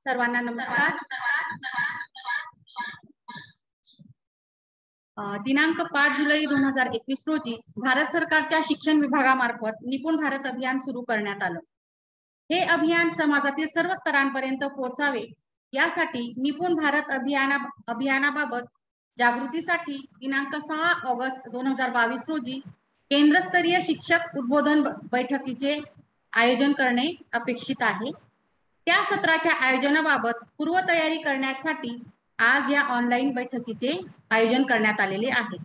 सर्वांना नमस्कार। दिनांक 5 जुलै 2021 रोजी भारत सरकारच्या शिक्षण विभागामार्फत निपुण भारत अभियान सुरू करण्यात आलं। हे अभियान समाजातील सर्व स्तरांपर्यंत पोहोचावे यासाठी निपुण भारत अभियानाबाबत जागृतीसाठी दिनांक 6 ऑगस्ट 2022 रोजी केंद्रस्तरीय शिक्षक उद्बोधन बैठकीचे आयोजन करणे अपेक्षित आहे। त्या सत्राच्या आयोजनाबाबत पूर्वतयारी करण्यासाठी आज या ऑनलाईन बैठकीचे आयोजन करण्यात आलेले आहे।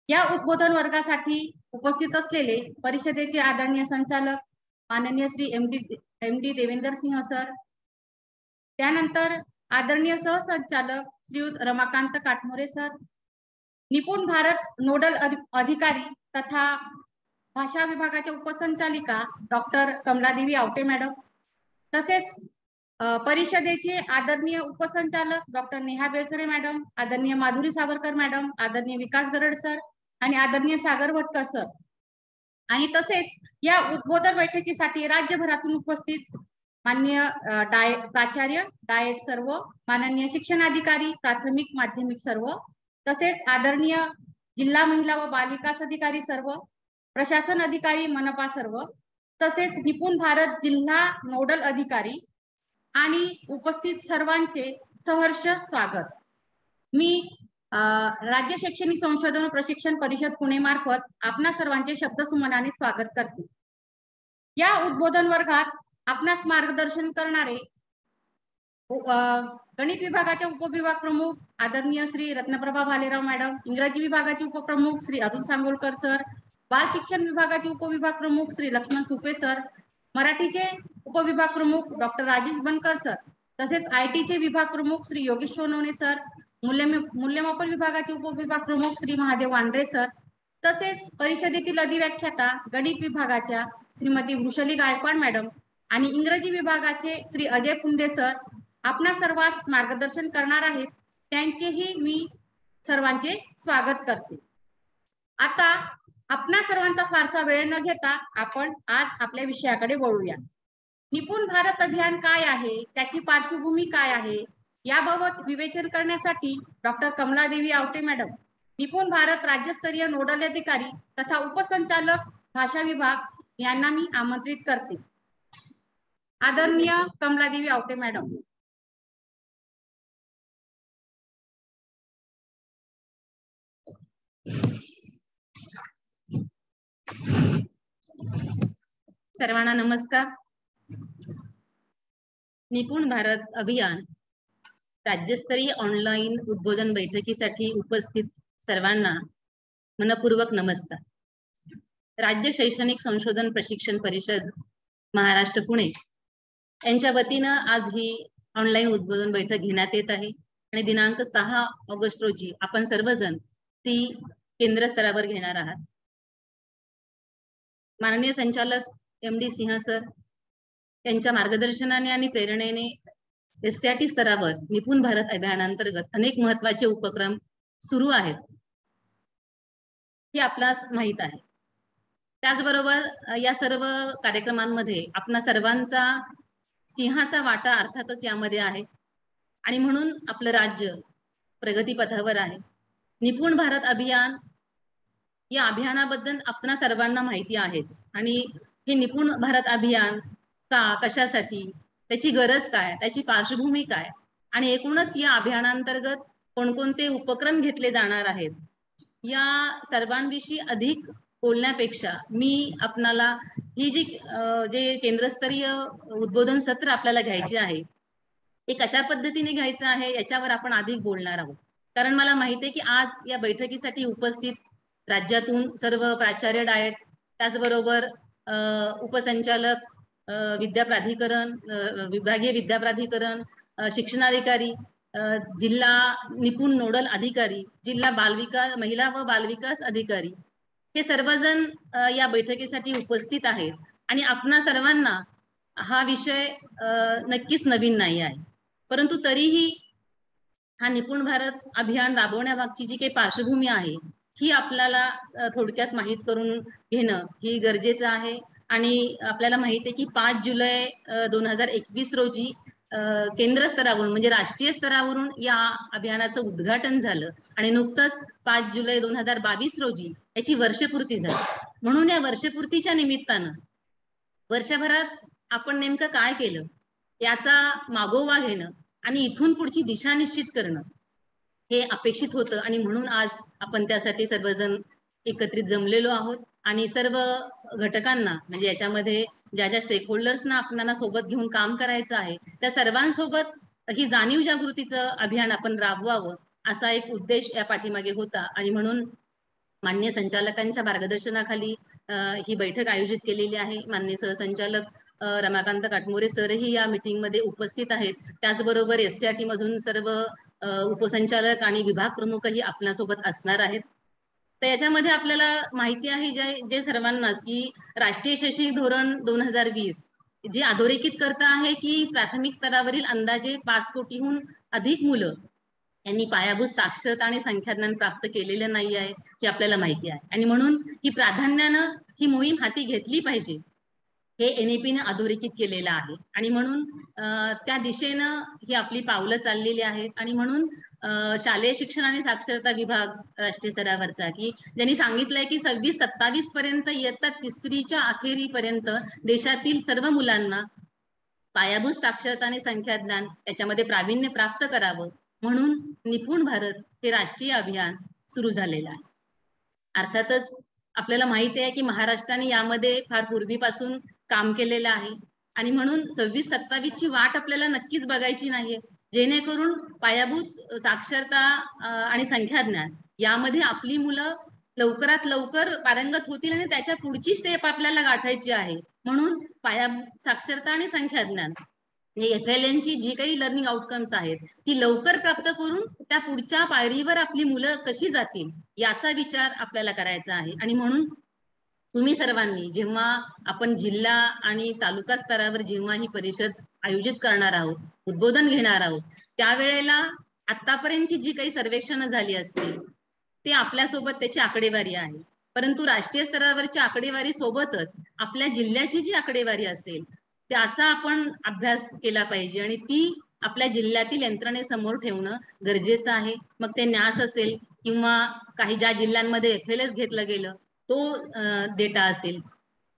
या उद्बोधन वर्गासाठी उपस्थित असलेले परिषदेचे आदरणीय संचालक माननीय श्री एमडी देवेंद्र सिंह सर, त्यानंतर आदरणीय सहसंचालक श्रीयुत रमाकांत काटमोरे सर, निपुण भारत नोडल अधिकारी तथा भाषा विभागाच्या उपसंचालिका डॉक्टर कमलादेवी आवटे मॅडम, तसेच परिषदेचे आदरणीय उपसंचालक डॉक्टर नेहा बेलसरे मॅडम, आदरणीय माधुरी सावरकर मॅडम, आदरणीय विकास गरड सर आणि आदरणीय सागर भटकर सर, आणि तसेच या उद्बोधन बैठकीसाठी राज्यभरातून उपस्थित माननीय प्राचार्य, डायट सर्व, माननीय शिक्षणाधिकारी प्राथमिक माध्यमिक सर्व, तसेच आदरणीय जिल्हा महिला व बाल विकास अधिकारी सर्व, प्रशासन अधिकारी मनपा सर्व, तसेच निपुण भारत जिल्हा नोडल अधिकारी आणि उपस्थित सर्वांचे सहर्ष स्वागत। मी राज्य शैक्षणिक संशोधन व प्रशिक्षण परिषद पुणे मार्फत आपणा सर्वांचे शब्दसुमनाने स्वागत करते। या उद्बोधन वर्गात आपणास मार्गदर्शन करणारे गणित विभागाचे उपविभाग प्रमुख आदरणीय श्री रत्नप्रभा भालेराव मॅडम, इंग्रजी विभागाचे उपप्रमुख श्री अरुण सांगोलकर सर, बाल शिक्षण विभागाचे उपविभाग प्रमुख श्री लक्ष्मण सुपे सर, मराठीचे उपविभाग प्रमुख डॉक्टर राजेश बनकर सर, तसेच आयटीचे विभाग प्रमुख श्री योगेश सोनवणे सर, मूल्यमापन विभागाचे उपविभाग प्रमुख श्री महादेव वांद्रे सर, तसेच परिषदेतील अधिव्याख्याता गणित विभागाच्या श्रीमती वृषली गायकवाड मॅडम आणि इंग्रजी विभागाचे श्री अजय पुंदे सर आपणा सर्वांस मार्गदर्शन करणार आहेत। त्यांचेही मी सर्वांचे स्वागत करते। आता आपणा सर्वांचा फारसा वेळ न घेता आपण आज आपल्या विषयाकडे वळूया। निपुण भारत अभियान काय आहे, त्याची पार्श्वभूमी काय आहे याबाबत विवेचन करण्यासाठी डॉक्टर कमलादेवी आवटे मॅडम, निपुण भारत राज्यस्तरीय नोडल अधिकारी तथा उपसंचालक भाषा विभाग यांना मी आमंत्रित करते। आदरणीय कमलादेवी आवटे मॅडम। सर्वांना नमस्कार। निपुण भारत अभियान राज्यस्तरीय ऑनलाईन उद्बोधन बैठकीसाठी उपस्थित सर्वांना मनपूर्वक नमस्कार। राज्य शैक्षणिक संशोधन प्रशिक्षण परिषद महाराष्ट्र पुणे यांच्या वतीनं आज ही ऑनलाईन उद्बोधन बैठक घेण्यात येत आहे आणि दिनांक 6 ऑगस्ट रोजी आपण सर्वजण ती केंद्र स्तरावर घेणार आहात। माननीय संचालक एमडी सिंह सर यांच्या मार्गदर्शनाने आणि प्रेरणेने एससीईआरटी स्तरावर निपुण भारत अभियानांतर्गत अनेक महत्त्वाचे उपक्रम सुरू आहेत हे आपल्यास माहित आहे। त्याचबरोबर या सर्व कार्यक्रमांमध्ये आपणा सर्वांचा सिंहाचा वाटा अर्थातच यामध्ये आहे आणि म्हणून आपलं राज्य प्रगतीपथावर आहे। निपुण भारत अभियान या अभियानाबद्दल आपणा सर्वांना माहिती आहेच आणि हे निपुण भारत अभियान का, कशासाठी, त्याची गरज काय, त्याची पार्श्वभूमी काय आणि एकूणच या अभियानांतर्गत कोणकोणते उपक्रम घेतले जाणार आहेत या सर्वांविषयी अधिक बोलण्यापेक्षा मी आपणाला ही जे केंद्रस्तरीय उद्बोधन सत्र आपल्याला घ्यायचे आहे ते कशा पद्धतीने घ्यायचं आहे याच्यावर आपण अधिक बोलणार आहोत। कारण मला माहिती आहे की आज या बैठकीसाठी उपस्थित राज्यातून सर्व प्राचार्य डायट, त्याचबरोबर उपसंचालक विद्या प्राधिकरण, विभागीय विद्या प्राधिकरण, शिक्षणाधिकारी, जिल्हा निपुण नोडल अधिकारी, जिल्हा बालविकास महिला व बालविकास अधिकारी हे सर्वजण या बैठकीसाठी उपस्थित आहेत आणि आपणा सर्वांना हा विषय नक्कीच नवीन नाही आहे, परंतु तरीही हा निपुण भारत अभियान राबवण्यामागची जी काही पार्श्वभूमी आहे ही आपल्याला थोडक्यात माहीत करून घेणं ही गरजेचं आहे। आणि आपल्याला माहिती आहे की 5 जुलै 2021 रोजी केंद्र स्तरावरून म्हणजे राष्ट्रीय स्तरावरून या अभियानाचं उद्घाटन झालं आणि नुकतंच 5 जुलै 2022 रोजी याची वर्षपूर्ती झाली. म्हणून या वर्षपूर्तीच्या निमित्तानं वर्षभरात आपण नेमकं काय केलं याचा मागोवा घेणं आणि इथून पुढची दिशा निश्चित करणं हे अपेक्षित होतं आणि म्हणून आज आपण त्यासाठी सर्वजण एकत्रित जमलेलो आहोत आणि सर्व घटकांना म्हणजे याच्यामध्ये ज्या ज्या स्टेक होल्डर्सना आपल्याला सोबत घेऊन काम करायचं आहे त्या सर्वांसोबत ही जाणीव जागृतीचं अभियान आपण राबवावं असा एक उद्देश या पाठीमागे होता आणि म्हणून माननीय संचालकांच्या मार्गदर्शनाखाली ही बैठक आयोजित केलेली आहे. माननीय सहसंचालक रमाकांत काटमोरे सरही या मीटिंगमध्ये उपस्थित आहेत. त्याचबरोबर SCRT मधून सर्व उपसंचालक आणि विभाग प्रमुखही आपल्यासोबत असणार आहेत. तर याच्यामध्ये आपल्याला माहिती आहे जे सर्वांनाच की राष्ट्रीय शैक्षणिक धोरण 2020 जे अधोरेखित करत आहे की प्राथमिक स्तरावरील अंदाजे 5 कोटीहून अधिक मुलं यांनी पायाभूत साक्षरता आणि संख्याज्ञान प्राप्त केलेलं नाही आहे हे आपल्याला माहिती आहे आणि म्हणून ही प्राधान्यानं ही मोहीम हाती घेतली पाहिजे हे NEP ने अधोरेखित केलेलं आहे आणि म्हणून त्या दिशेनं ही आपली पावलं चाललेली आहेत आणि म्हणून शालेय शिक्षण आणि साक्षरता विभाग राष्ट्रीय स्तरावरचा की ज्यांनी सांगितलंय की 26-27 पर्यंत इयत्ता 3रीच्या अखेरीपर्यंत देशातील सर्व मुलांना पायाभूत साक्षरता आणि संख्याज्ञान याच्यामध्ये प्रावीण्य प्राप्त करावं म्हणून निपुण भारत हे राष्ट्रीय अभियान सुरू झालेलं आहे. अर्थातच आपल्याला माहिती आहे की महाराष्ट्राने यामध्ये फार पूर्वीपासून काम केलेलं आहे आणि म्हणून 26-27 ची वाट आपल्याला नक्कीच बघायची नाहीये जेणेकरून पायाभूत साक्षरता आणि संख्याज्ञान यामध्ये आपली मुलं लवकरात लवकर पारंगत होतील आणि त्याच्या पुढची स्टेप आपल्याला गाठायची आहे. म्हणून पायाभूत साक्षरता आणि संख्याज्ञान हे FLN ची जी काही लर्निंग आउटकम्स आहेत ती लवकर प्राप्त करून त्या पुढच्या पायरीवर आपली मुलं कशी जातील याचा विचार आपल्याला करायचा आहे आणि म्हणून तुम्ही सर्वांनी जेव्हा आपण जिल्हा आणि तालुका स्तरावर जेव्हा ही परिषद आयोजित करणार आहोत उद्बोधन घेणार आहोत त्यावेळेला आतापर्यंतची जी काही सर्वेक्षणं झाली असतील ते आपल्यासोबत त्याची आकडेवारी आहे परंतु राष्ट्रीय स्तरावरची आकडेवारी सोबतच आपल्या जिल्ह्याची जी आकडेवारी असेल त्याचा आपण अभ्यास केला पाहिजे आणि ती आपल्या जिल्ह्यातील यंत्रणेसमोर ठेवणं गरजेचं आहे. मग ते न्यास असेल किंवा काही ज्या जिल्ह्यांमध्ये FLS घेतलं गेलं तो डेटा असेल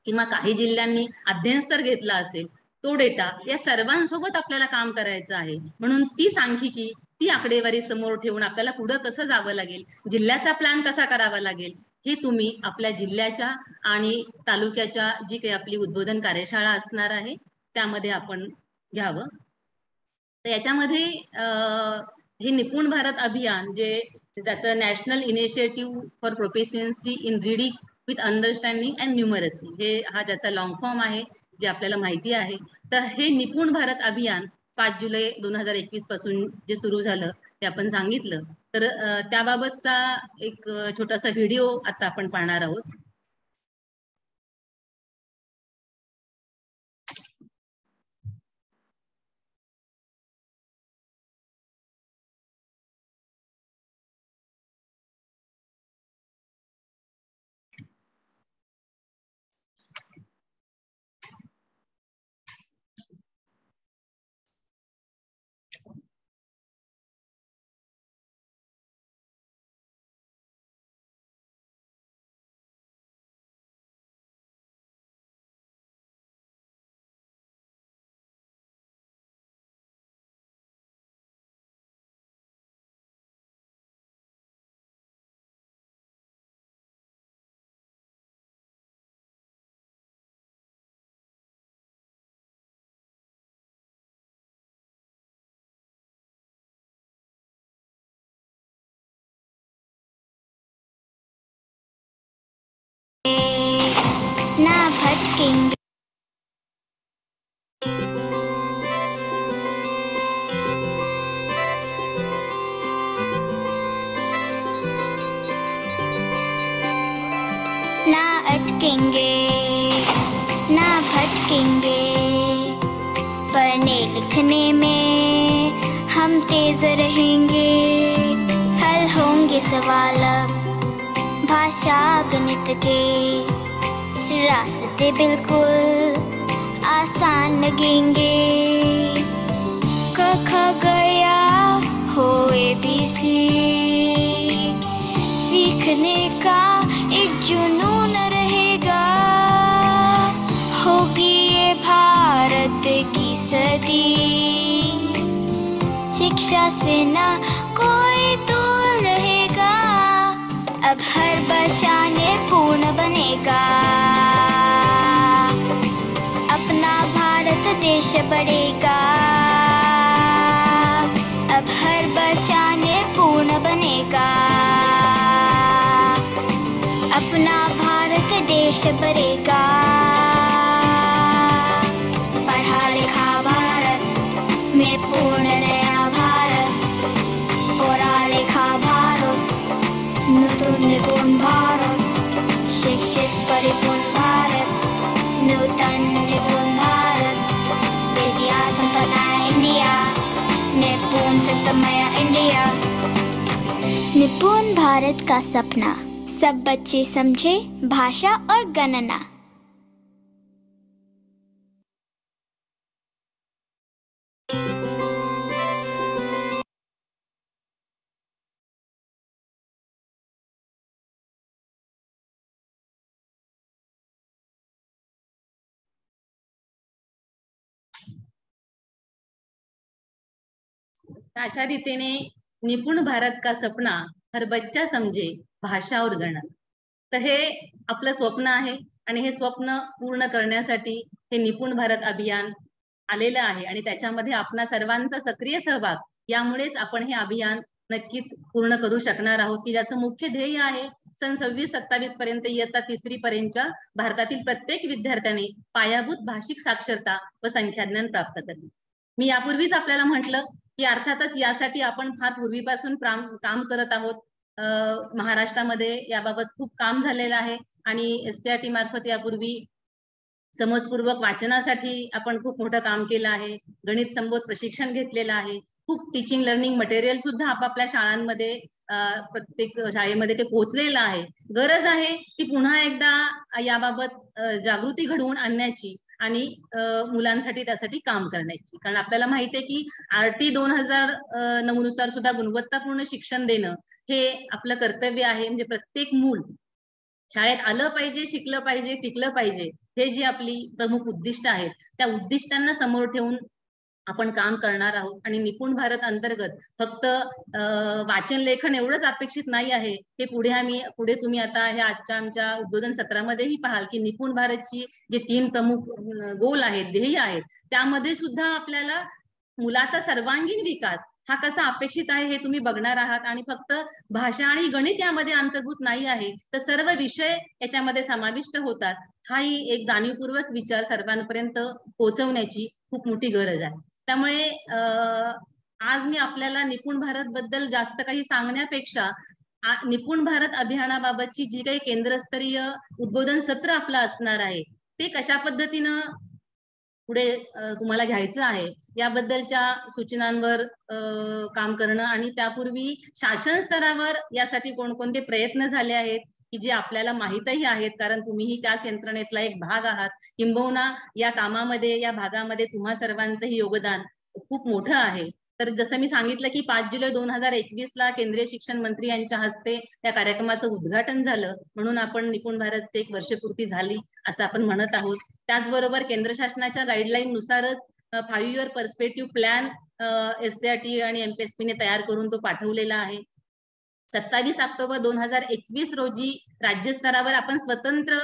किंवा काही जिल्ह्यांनी अध्ययनस्तर घेतला असेल तो डेटा या सर्वांसोबत आपल्याला काम करायचं आहे. म्हणून ती सांख्यिकी ती आकडेवारी समोर ठेवून आपल्याला पुढे कसं जावं लागेल जिल्ह्याचा प्लॅन कसा करावा लागेल हे तुम्ही आपल्या जिल्ह्याच्या आणि तालुक्याच्या जी काही आपली उद्बोधन कार्यशाळा असणार आहे त्यामध्ये आपण घ्यावं. तर याच्यामध्ये हे निपुण भारत अभियान जे त्याचं national initiative for proficiency in reading with understanding and numeracy हे हा ज्याचा लॉंग फॉर्म आहे जे आपल्याला माहिती आहे. तर हे निपुण भारत अभियान 5 जुलै 2021 पासून जे सुरू झालं ते आपण सांगितलं. तर त्याबाबतचा एक छोटासा व्हिडिओ आता आपण पाहणार आहोत. ना भटकेंगे ना अटकेंगे ना भटकेंगे पढ़ने लिखने में हम तेज रहेंगे हल होंगे सवाल अब भाषा गणित के रास्ते बिल्कुल आसान लगेंगे गया हो ABC, सीखने का एक जुनून रहेगा, होगी ये भारत की सदी, शिक्षा से ना कोई दूर रहेगा, अब हर बच्चा निपुण बनेगा, अपना भारत देश बढ़ेगा, अब हर बच्चा निपुण बनेगा, अपना भारत देश बढ़ेगा। पढ़ा लिखा भारत में पूर्ण नया भारत, पढ़ा लिखा भारत नूतन निपुण भारत, शिक्षित परिपूर्ण भारत, नूतन निपुण भारत, विद्या संपन्न इंडिया, निपुण शिक्षामय इंडिया। निपुण भारत का सपना, सब बच्चे समझे भाषा और गणना। अशा रीतीने निपुण भारत का सपना हर बच्चा समजे भाषा और गणना, तर हे आपलं स्वप्न आहे आणि हे स्वप्न पूर्ण करण्यासाठी हे निपुण भारत अभियान आलेलं आहे आणि त्याच्यामध्ये आपणा सर्वांचा सक्रिय सहभाग, यामुळेच आपण हे अभियान नक्कीच पूर्ण करू शकणार आहोत, की ज्याचं मुख्य ध्येय आहे सन 26-27 पर्यंत इयत्ता 3री पर्यंतच्या भारतातील प्रत्येक विद्यार्थ्याने पायाभूत भाषिक साक्षरता व संख्याज्ञान प्राप्त करणे। मी यापूर्वीच आपल्याला म्हटलं की अर्थातच यासाठी आपण फार पूर्वीपासून काम करत आहोत। महाराष्ट्रामध्ये याबाबत खूप काम झालेलं आहे आणि SCRT मार्फत यापूर्वी समजपूर्वक वाचनासाठी आपण खूप मोठं काम केलं आहे, गणित संबोध प्रशिक्षण घेतलेलं आहे, खूप टीचिंग लर्निंग मटेरियल सुद्धा आपापल्या शाळांमध्ये प्रत्येक शाळेमध्ये ते पोहोचलेलं आहे। गरज आहे ती पुन्हा एकदा याबाबत जागृती घडवून आणण्याची आणि मुलांसाठी त्यासाठी काम करण्याची, कारण आपल्याला माहिती आहे की RT 2009 नुसार सुद्धा गुणवत्तापूर्ण शिक्षण देणं हे आपलं कर्तव्य आहे। म्हणजे प्रत्येक मूल शाळेत आलं पाहिजे, शिकलं पाहिजे, टिकलं पाहिजे, हे जी आपली प्रमुख उद्दिष्ट आहेत त्या उद्दिष्टांना समोर ठेवून आपण काम करणार आहोत। आणि निपुण भारत अंतर्गत फक्त वाचन लेखन एवढंच अपेक्षित नाही आहे, हे पुढे तुम्ही आता ह्या आजच्या आमच्या उद्बोधन सत्रामध्येही पाहाल की निपुण भारतची जे 3 प्रमुख गोल आहेत, ध्येय आहेत, त्यामध्ये सुद्धा आपल्याला मुलाचा सर्वांगीण विकास हा कसा अपेक्षित आहे हे तुम्ही बघणार आहात। आणि फक्त भाषा आणि गणित यामध्ये अंतर्भूत नाही आहे, तर सर्व विषय याच्यामध्ये समाविष्ट होतात, हाही एक जाणीवपूर्वक विचार सर्वांपर्यंत पोहोचवण्याची खूप मोठी गरज आहे। त्यामुळे आज मी आपल्याला निपुण भारत बद्दल जास्त काही सांगण्यापेक्षा निपुण भारत अभियानाबाबतची जी काही केंद्रस्तरीय उद्बोधन सत्र आपलं असणार आहे ते कशा पद्धतीनं पुढे तुम्हाला घ्यायचं आहे याबद्दलच्या सूचनांवर काम करणं आणि त्यापूर्वी शासन स्तरावर यासाठी कोणकोणते प्रयत्न झाले आहेत की जे आपल्याला माहीतही आहेत, कारण तुम्हीही त्याच यंत्रणेतला एक भाग आहात, किंबहुना या कामामध्ये या भागामध्ये तुम्हा सर्वांचंही योगदान खूप मोठं आहे। तर जसं मी सांगितलं की 5 जुलै 2021 केंद्रीय शिक्षण मंत्री यांच्या हस्ते या कार्यक्रमाचं उद्घाटन झालं, म्हणून आपण निपुण भारतचे 1 वर्षपूर्ती झाली असं आपण म्हणत आहोत। त्याचबरोबर केंद्र शासनाच्या गाईडलाईन नुसारच 5 इयर पर्स्पेक्टिव्ह प्लॅन SCRT आणि MPSP ने तयार करून तो पाठवलेला आहे। 27 ऑक्टोबर 2021 रोजी राज्यस्तरावर आपण स्वतंत्र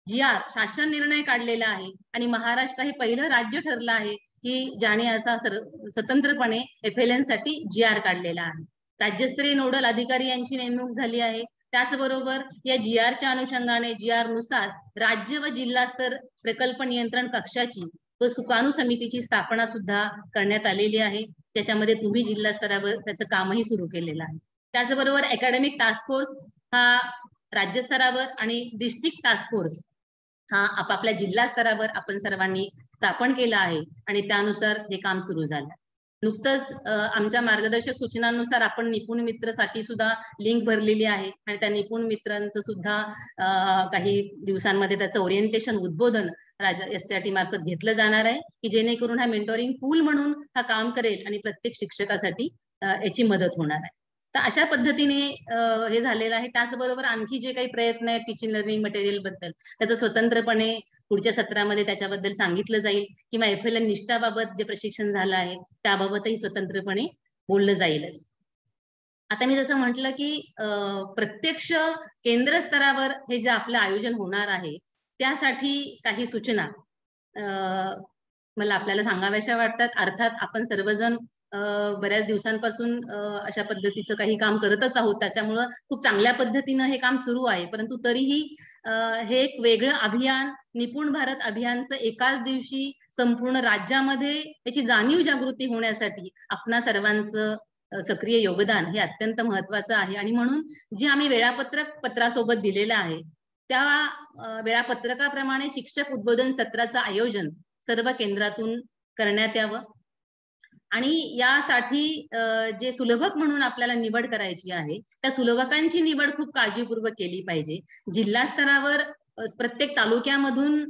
GR शासन निर्णय काढलेला आहे आणि महाराष्ट्र हे पहिलं राज्य ठरलं आहे की ज्याने असा स्वतंत्रपणे FLN साठी GR काढलेला आहे। राज्यस्तरीय नोडल अधिकारी यांची नेमणूक झाली आहे। त्याचबरोबर या GRच्या अनुषंगाने GR नुसार राज्य व जिल्हा स्तर प्रकल्प नियंत्रण कक्षाची व सुकाणू समितीची स्थापना सुद्धा करण्यात आलेली आहे, त्याच्यामध्ये तुम्ही जिल्हा स्तरावर त्याचं कामही सुरू केलेलं आहे। त्याचबरोबर अकॅडमिक टास्क फोर्स हा राज्य स्तरावर आणि डिस्ट्रिक्ट टास्क फोर्स हा आपापल्या जिल्हा स्तरावर आपण सर्वांनी स्थापन केला आहे आणि त्यानुसार हे काम सुरू झालं। नुकतंच आमच्या मार्गदर्शक सूचनांनुसार आपण निपुण मित्रसाठी सुद्धा लिंक भरलेली आहे आणि त्या निपुण मित्रांचं सुद्धा काही दिवसांमध्ये त्याचं ओरिएंटेशन उद्बोधन SCRT मार्फत घेतलं जाणार आहे की जेणेकरून हा मेंटोरिंग पूल म्हणून हा काम करेल आणि प्रत्येक शिक्षकासाठी याची मदत होणार आहे. तर अशा पद्धतीने हे झालेलं आहे. त्याचबरोबर आणखी जे काही प्रयत्न आहेत टीचिंग लर्निंग मटेरियल बद्दल त्याचं स्वतंत्रपणे पुढच्या सत्रामध्ये त्याच्याबद्दल सांगितलं जाईल किंवा FLN निष्ठाबाबत जे प्रशिक्षण झालं आहे त्याबाबतही स्वतंत्रपणे बोललं जाईलच. आता मी जसं म्हटलं की प्रत्यक्ष केंद्र स्तरावर हे जे आपलं आयोजन होणार आहे त्यासाठी काही सूचना मला आपल्याला सांगाव्याशा वाटतात. अर्थात आपण सर्वजण बऱ्याच दिवसांपासून अशा पद्धतीचं काही काम करतच आहोत, त्याच्यामुळं खूप चांगल्या पद्धतीनं हे काम सुरू आहे. परंतु तरीही हे एक वेगळं अभियान निपुण भारत अभियानचं एकाच दिवशी संपूर्ण राज्यामध्ये याची जाणीव जागृती होण्यासाठी आपणा सर्वांचं सक्रिय योगदान हे अत्यंत महत्वाचं आहे. आणि म्हणून जे आम्ही वेळापत्रक पत्रासोबत दिलेलं आहे त्या वेळापत्रकाप्रमाणे शिक्षक उद्बोधन सत्राचं आयोजन सर्व केंद्रातून करण्यात यावं. आणि यासाठी जे सुलभक म्हणून आपल्याला निवड करायची आहे त्या सुलभकांची निवड खूप काळजीपूर्वक केली पाहिजे. जिल्हा स्तरावर प्रत्येक तालुक्यामधून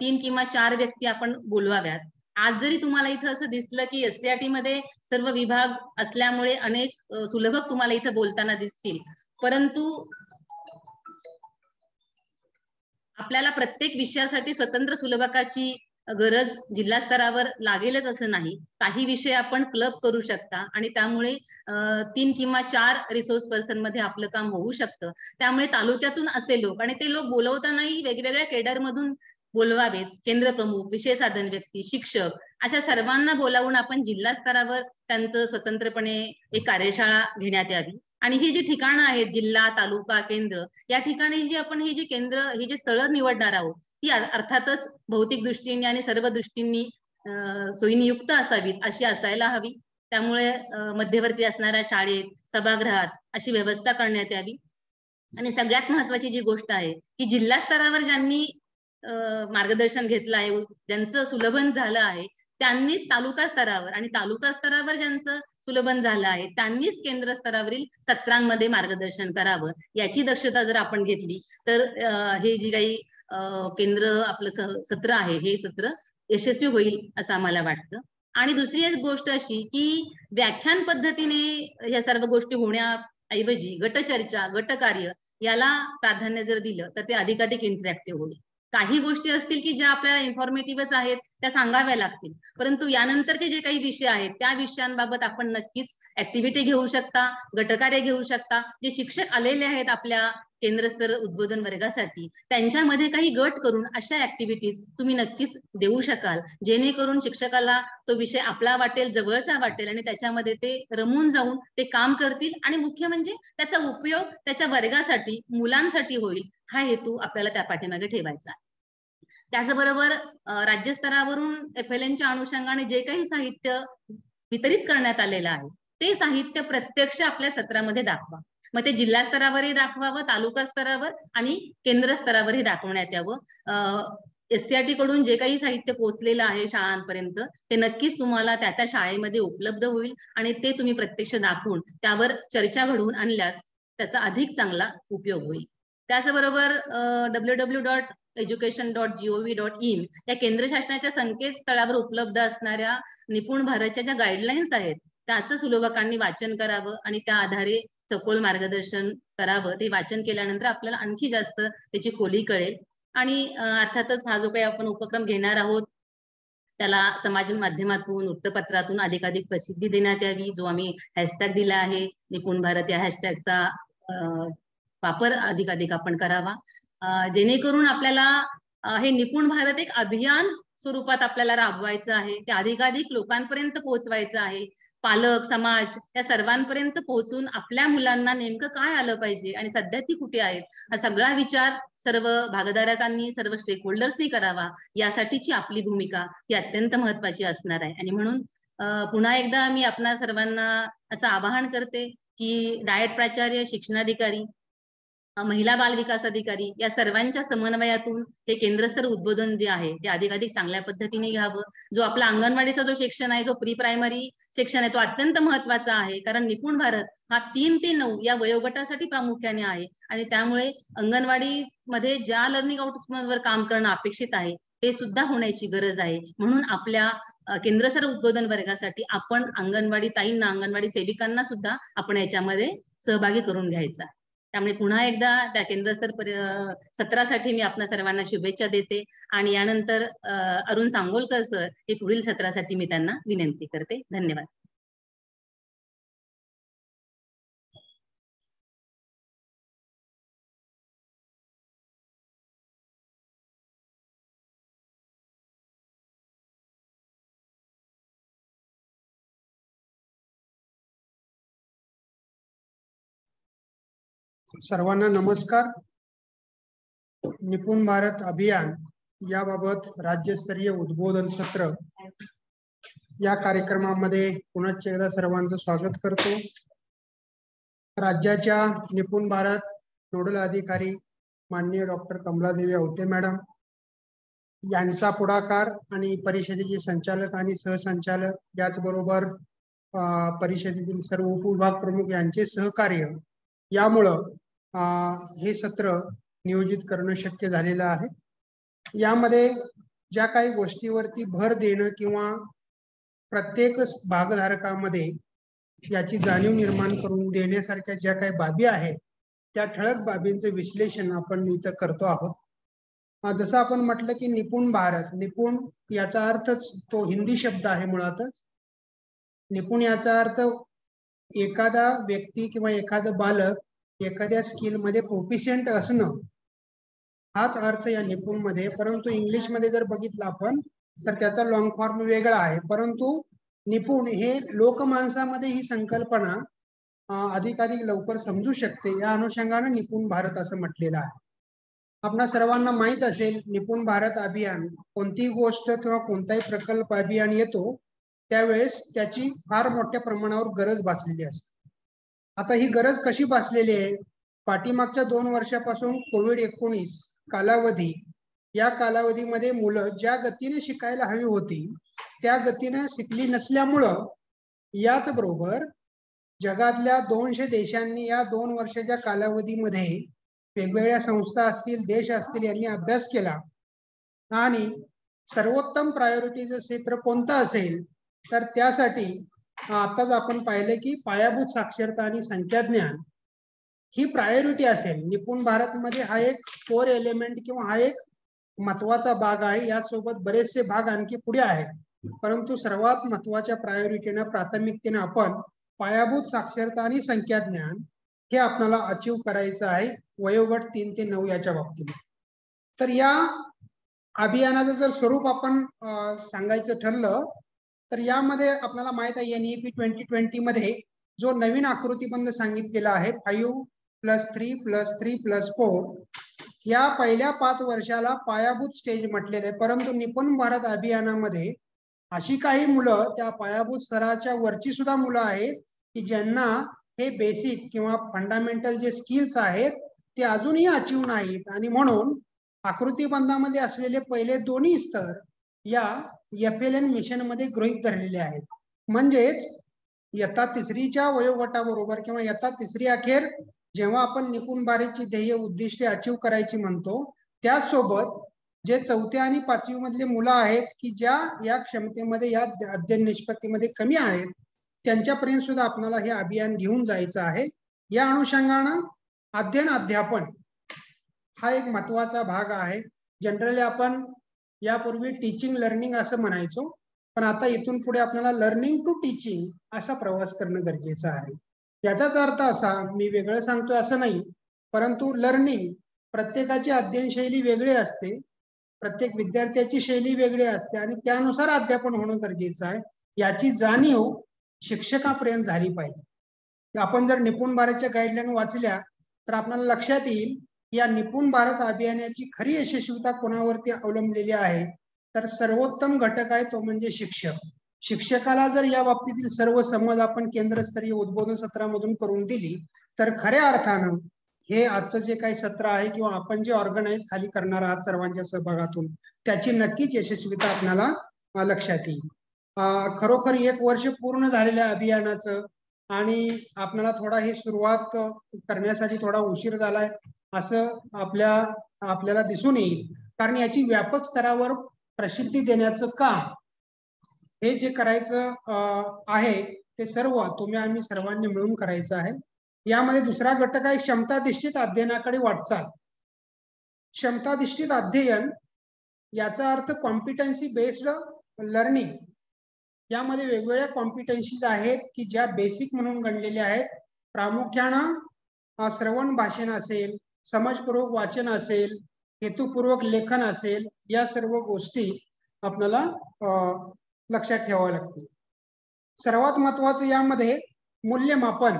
3 किंवा 4 व्यक्ती आपण बोलवाव्यात. आज जरी तुम्हाला इथं असं दिसलं की SCRT मध्ये सर्व विभाग असल्यामुळे अनेक सुलभक तुम्हाला इथं बोलताना दिसतील, परंतु आपल्याला प्रत्येक विषयासाठी स्वतंत्र सुलभकाची गरज जिल्हा स्तरावर लागेलच असं नाही. काही विषय आपण क्लब करू शकता आणि त्यामुळे 3 किंवा 4 रिसोर्स पर्सन मध्ये आपलं काम होऊ शकतं. त्यामुळे तालुक्यातून असे लोक आणि ते लोक बोलवतानाही वेगवेगळ्या केडरमधून बोलवावेत. केंद्र प्रमुख, विषय साधन व्यक्ती, शिक्षक अशा सर्वांना बोलावून आपण जिल्हा स्तरावर त्यांचं स्वतंत्रपणे एक कार्यशाळा घेण्यात यावी. आणि ही जी ठिकाणं आहेत जिल्हा, तालुका, केंद्र या ठिकाणी जी आपण ही जी केंद्र ही जी स्थळं निवडणार आहोत ती अर्थातच भौतिक दृष्टीने आणि सर्व दृष्टींनी सोयीनियुक्त असावीत अशी असायला हवी. त्यामुळे मध्यवर्ती असणाऱ्या शाळेत, सभागृहात अशी व्यवस्था करण्यात यावी. आणि सगळ्यात महत्वाची जी गोष्ट आहे की जिल्हा स्तरावर ज्यांनी मार्गदर्शन घेतलं आहे, ज्यांचं सुलभन झालं आहे त्यांनीच तालुका स्तरावर आणि तालुका स्तरावर ज्यांचं सुलभन झालं आहे त्यांनीच केंद्र स्तरावरील सत्रांमध्ये मार्गदर्शन करावं. याची दक्षता जर आपण घेतली तर हे जी काही केंद्र आपलं सत्र आहे हे सत्र यशस्वी होईल असं आम्हाला वाटतं. आणि दुसरी एक गोष्ट अशी की व्याख्यान पद्धतीने ह्या सर्व गोष्टी होण्याऐवजी गटचर्चा, गटकार्य याला प्राधान्य जर दिलं तर ते अधिकाधिक इंटरॅक्टिव्ह होईल. काही गोष्टी असतील की ज्या आपल्याला इन्फॉर्मेटिव्हच आहेत त्या सांगाव्या लागतील, परंतु यानंतरचे जे काही विषय आहेत त्या विषयांबाबत आपण नक्कीच ऍक्टिव्हिटी घेऊ शकता, गटकार्य घेऊ शकता. जे शिक्षक आलेले आहेत आपल्या केंद्रस्तर उद्बोधन वर्गासाठी त्यांच्यामध्ये काही गट करून अशा ऍक्टिव्हिटीज तुम्ही नक्कीच देऊ शकाल, जेणेकरून शिक्षकाला तो विषय आपला वाटेल, जवळचा वाटेल आणि त्याच्यामध्ये ते रमून जाऊन ते काम करतील. आणि मुख्य म्हणजे त्याचा उपयोग त्याच्या वर्गासाठी, मुलांसाठी होईल हा हेतू आपल्याला त्या पाठीमागे ठेवायचा आहे. त्याचबरोबर राज्यस्तरावरून FLNच्या अनुषंगाने जे काही साहित्य वितरित करण्यात आलेलं आहे ते साहित्य प्रत्यक्ष आपल्या सत्रामध्ये दाखवा. मग ते जिल्हा स्तरावरही दाखवावं, तालुका स्तरावर आणि केंद्र स्तरावरही दाखवण्यात यावं. SCRT कडून जे काही साहित्य पोहोचलेलं आहे शाळांपर्यंत ते नक्कीच तुम्हाला त्या त्या शाळेमध्ये उपलब्ध होईल आणि ते तुम्ही प्रत्यक्ष दाखवून त्यावर चर्चा घडवून आणल्यास त्याचा अधिक चांगला उपयोग होईल. त्याचबरोबर www.education.gov.in या केंद्र शासनाच्या संकेतस्थळावर उपलब्ध असणाऱ्या निपुण भारतच्या ज्या गाईडलाईन्स आहेत त्याचं सुलभकांनी वाचन करावं आणि त्या आधारे सखोल मार्गदर्शन करावं. ते वाचन केल्यानंतर आपल्याला आणखी जास्त त्याची खोली कळेल. आणि अर्थातच हा जो काही आपण उपक्रम घेणार आहोत त्याला समाज माध्यमातून, वृत्तपत्रातून अधिकाधिक प्रसिद्धी देण्यात यावी. जो आम्ही हॅशटॅग दिला आहे निपुण भारत या हॅशटॅगचा वापर अधिकाधिक आपण करावा, जेणेकरून आपल्याला हे निपुण भारत एक अभियान स्वरूपात आपल्याला राबवायचं आहे. ते अधिकाधिक लोकांपर्यंत पोहोचवायचं आहे. पालक, समाज या सर्वांपर्यंत पोहोचून आपल्या मुलांना नेमकं काय आलं पाहिजे आणि सध्या ती कुठे आहेत हा सगळा विचार सर्व भागधारकांनी, सर्व स्टेक होल्डर्सनी करावा. यासाठीची आपली भूमिका ही अत्यंत महत्वाची असणार आहे. आणि म्हणून पुन्हा एकदा मी आपणा सर्वांना असं आवाहन करते की डायट प्राचार्य, शिक्षणाधिकारी महिला बाल विकास अधिकारी या सर्वांच्या समन्वयातून हे केंद्रस्तर उद्बोधन जे आहे ते अधिकाधिक चांगल्या पद्धतीने घ्यावं. जो आपला अंगणवाडीचा जो सेक्शन आहे, जो प्री प्रायमरी सेक्शन आहे, तो अत्यंत महत्वाचा आहे. कारण निपुण भारत हा 3 ते 9 या वयोगटासाठी प्रामुख्याने आहे आणि त्यामुळे अंगणवाडी मध्ये ज्या लर्निंग आउटकमवर काम करणं अपेक्षित आहे ते सुद्धा होण्याची गरज आहे. म्हणून आपल्या केंद्रस्तर उद्बोधन वर्गासाठी आपण अंगणवाडी ताईंना, अंगणवाडी सेविकांना सुद्धा आपण याच्यामध्ये सहभागी करून घ्यायचा. त्यामुळे पुन्हा एकदा त्या केंद्रस्तर सत्रासाठी मी आपल्या सर्वांना शुभेच्छा देते आणि यानंतर अरुण सांगोलकर सर हे पुढील सत्रासाठी मी त्यांना विनंती करते. धन्यवाद. सर्वांना नमस्कार. निपुण भारत अभियान याबाबत राज्यस्तरीय उद्बोधन सत्र या कार्यक्रमामध्ये पुन्हा एकदा सर्वांचं स्वागत करतो. राज्याच्या निपुण भारत नोडल अधिकारी माननीय डॉक्टर कमलादेवी आवटे मॅडम यांचा पुढाकार आणि परिषदेचे संचालक आणि सहसंचालक याचबरोबर परिषदेतील सर्व उपविभाग प्रमुख यांचे सहकार्य यामुळं हे सत्र नियोजित करणं शक्य झालेलं आहे. यामध्ये ज्या काही गोष्टीवरती भर देणं किंवा प्रत्येक भागधारकामध्ये याची जाणीव निर्माण करून देण्यासारख्या ज्या काही बाबी आहेत त्या ठळक बाबींचं विश्लेषण आपण इथं करतो आहोत. जसं आपण म्हटलं की निपुण भारत, निपुण याचा अर्थच तो हिंदी शब्द आहे मुळातच. निपुण याचा अर्थ एखादा व्यक्ती किंवा एखादं बालक एखाद्या स्किल मध्ये प्रोफिशियंट असणं हाच अर्थ या निपुण मध्ये. परंतु इंग्लिश मध्ये जर बघितलं आपण तर त्याचा लॉंग फॉर्म वेगळा आहे. परंतु निपुण हे लोकमानसामध्ये ही संकल्पना अधिकाधिक लवकर समजू शकते. या अनुषंगाने निपुण भारत असं म्हटलेलं आहे. आपणा सर्वांना माहित असेल निपुण भारत अभियान कोणतीही गोष्ट किंवा कोणताही प्रकल्प अभियान येतो त्यावेळेस त्याची फार मोठ्या प्रमाणावर गरज भासलेली असते. आता ही गरज कशी भासलेली आहे? पाठीमागच्या 2 वर्षापासून कोविड-19 कालावधी, या कालावधीमध्ये मुलं ज्या गतीने शिकायला हवी होती त्या गतीने शिकली नसल्यामुळं याच बरोबर जगातल्या 200 देशांनी या 2 वर्षाच्या कालावधीमध्ये वेगवेगळ्या संस्था असतील, देश असतील यांनी अभ्यास केला आणि सर्वोत्तम प्रायोरिटीचं क्षेत्र कोणतं असेल तर त्यासाठी आताच आपण पाहिले की पायाभूत साक्षरता आणि संख्याज्ञान ही प्रायोरिटी असेल. निपुण भारत मध्ये हा एक कोर एलिमेंट किंवा हा एक महत्वाचा भाग आहे. यासोबत बरेचसे भाग आणखी पुढे आहेत, परंतु सर्वात महत्वाच्या प्रायोरिटीने प्राथमिकतेने आपण पायाभूत साक्षरता आणि संख्याज्ञान हे आपल्याला अचीव करायचं आहे वयोगट 3 ते 9 याच्या बाबतीत. तर या अभियानाचं जर स्वरूप आपण सांगायचं ठरलं तर यामध्ये आपल्याला माहित आहे NEP 2020 मध्ये जो नवीन आकृतीबंध सांगितलेला आहे 5+3+3+4 या पहिल्या 5 वर्षाला पायाभूत स्टेज म्हटलेले आहे. परंतु निपुण भारत अभियानामध्ये अशी काही मुलं त्या पायाभूत स्तराच्या वरची सुद्धा मुलं आहेत की ज्यांना हे बेसिक किंवा फंडामेंटल जे स्किल्स आहेत ते अजूनही अचीव नाहीत आणि म्हणून आकृतीबंधामध्ये असलेले पहिले दोन्ही स्तर या FLN मिशन मध्ये गृहीत धरलेले आहेत. म्हणजेच इयत्ता 3च्या वयोगटाबरोबर किंवा इयत्ता 3 अखेर जेव्हा आपण निपुण भारतची ध्येय उद्दिष्टे अचीव करायची म्हणतो त्याचसोबत जे 4थ्या आणि 5वी मधले मुलं आहेत की ज्या या क्षमतेमध्ये या अध्ययन निष्पत्तीमध्ये कमी आहेत त्यांच्यापर्यंत सुद्धा आपल्याला हे अभियान घेऊन जायचं आहे. या अनुषंगाने अध्ययन अध्यापन हा एक महत्वाचा भाग आहे. जनरली आपण यापूर्वी टीचिंग लर्निंग असं म्हणायचो, पण आता इथून पुढे आपल्याला लर्निंग टू टीचिंग असा प्रवास करणं गरजेचं आहे. याचाच अर्थ असा, मी वेगळं सांगतोय असं नाही, परंतु लर्निंग प्रत्येकाची अध्ययन शैली वेगळी असते, प्रत्येक विद्यार्थ्याची शैली वेगळी असते आणि त्यानुसार अध्यापन होणं गरजेचं आहे. याची जाणीव शिक्षकापर्यंत झाली पाहिजे. आपण जर निपुण भारतच्या गाईडलाईन वाचल्या तर आपल्याला लक्षात येईल या निपुण भारत अभियानाची खरी यशस्वीता कोणावरती अवलंबलेली आहे तर सर्वोत्तम घटक आहे तो म्हणजे शिक्षक. शिक्षकाला जर या बाबतीतील सर्व समज आपण केंद्रस्तरीय उद्बोधन सत्रामधून करून दिली तर खऱ्या अर्थानं हे आजचं जे काही सत्र आहे किंवा आपण जे ऑर्गनाईज खाली करणार आहात सर्वांच्या सहभागातून त्याची नक्कीच यशस्वीता आपल्याला लक्षात येईल. खरोखर 1 वर्ष पूर्ण झालेल्या अभियानाचं आणि आपल्याला थोडा ही सुरुवात करण्यासाठी थोडा उशीर झालाय असं आपल्याला दिसून येईल, कारण याची व्यापक स्तरावर प्रसिद्धी देण्याचं काम हे जे करायचं आहे ते सर्व आम्ही सर्वांनी मिळून करायचं आहे. यामध्ये दुसरा घटक आहे क्षमताधिष्ठित अध्ययनाकडे वाटचाल. क्षमताधिष्ठित अध्ययन याचा अर्थ कॉम्पिटन्सी बेस्ड लर्निंग. यामध्ये वेगवेगळ्या कॉम्पिटन्सीज आहेत की ज्या बेसिक म्हणून गणलेल्या आहेत. प्रामुख्यानं श्रवण भाषण असेल, समजपूर्वक वाचन असेल, हेतुपूर्वक लेखन असेल, या सर्व गोष्टी आपल्याला लक्षात ठेवाव्या लागतील. सर्वात महत्वाचं यामध्ये मूल्यमापन.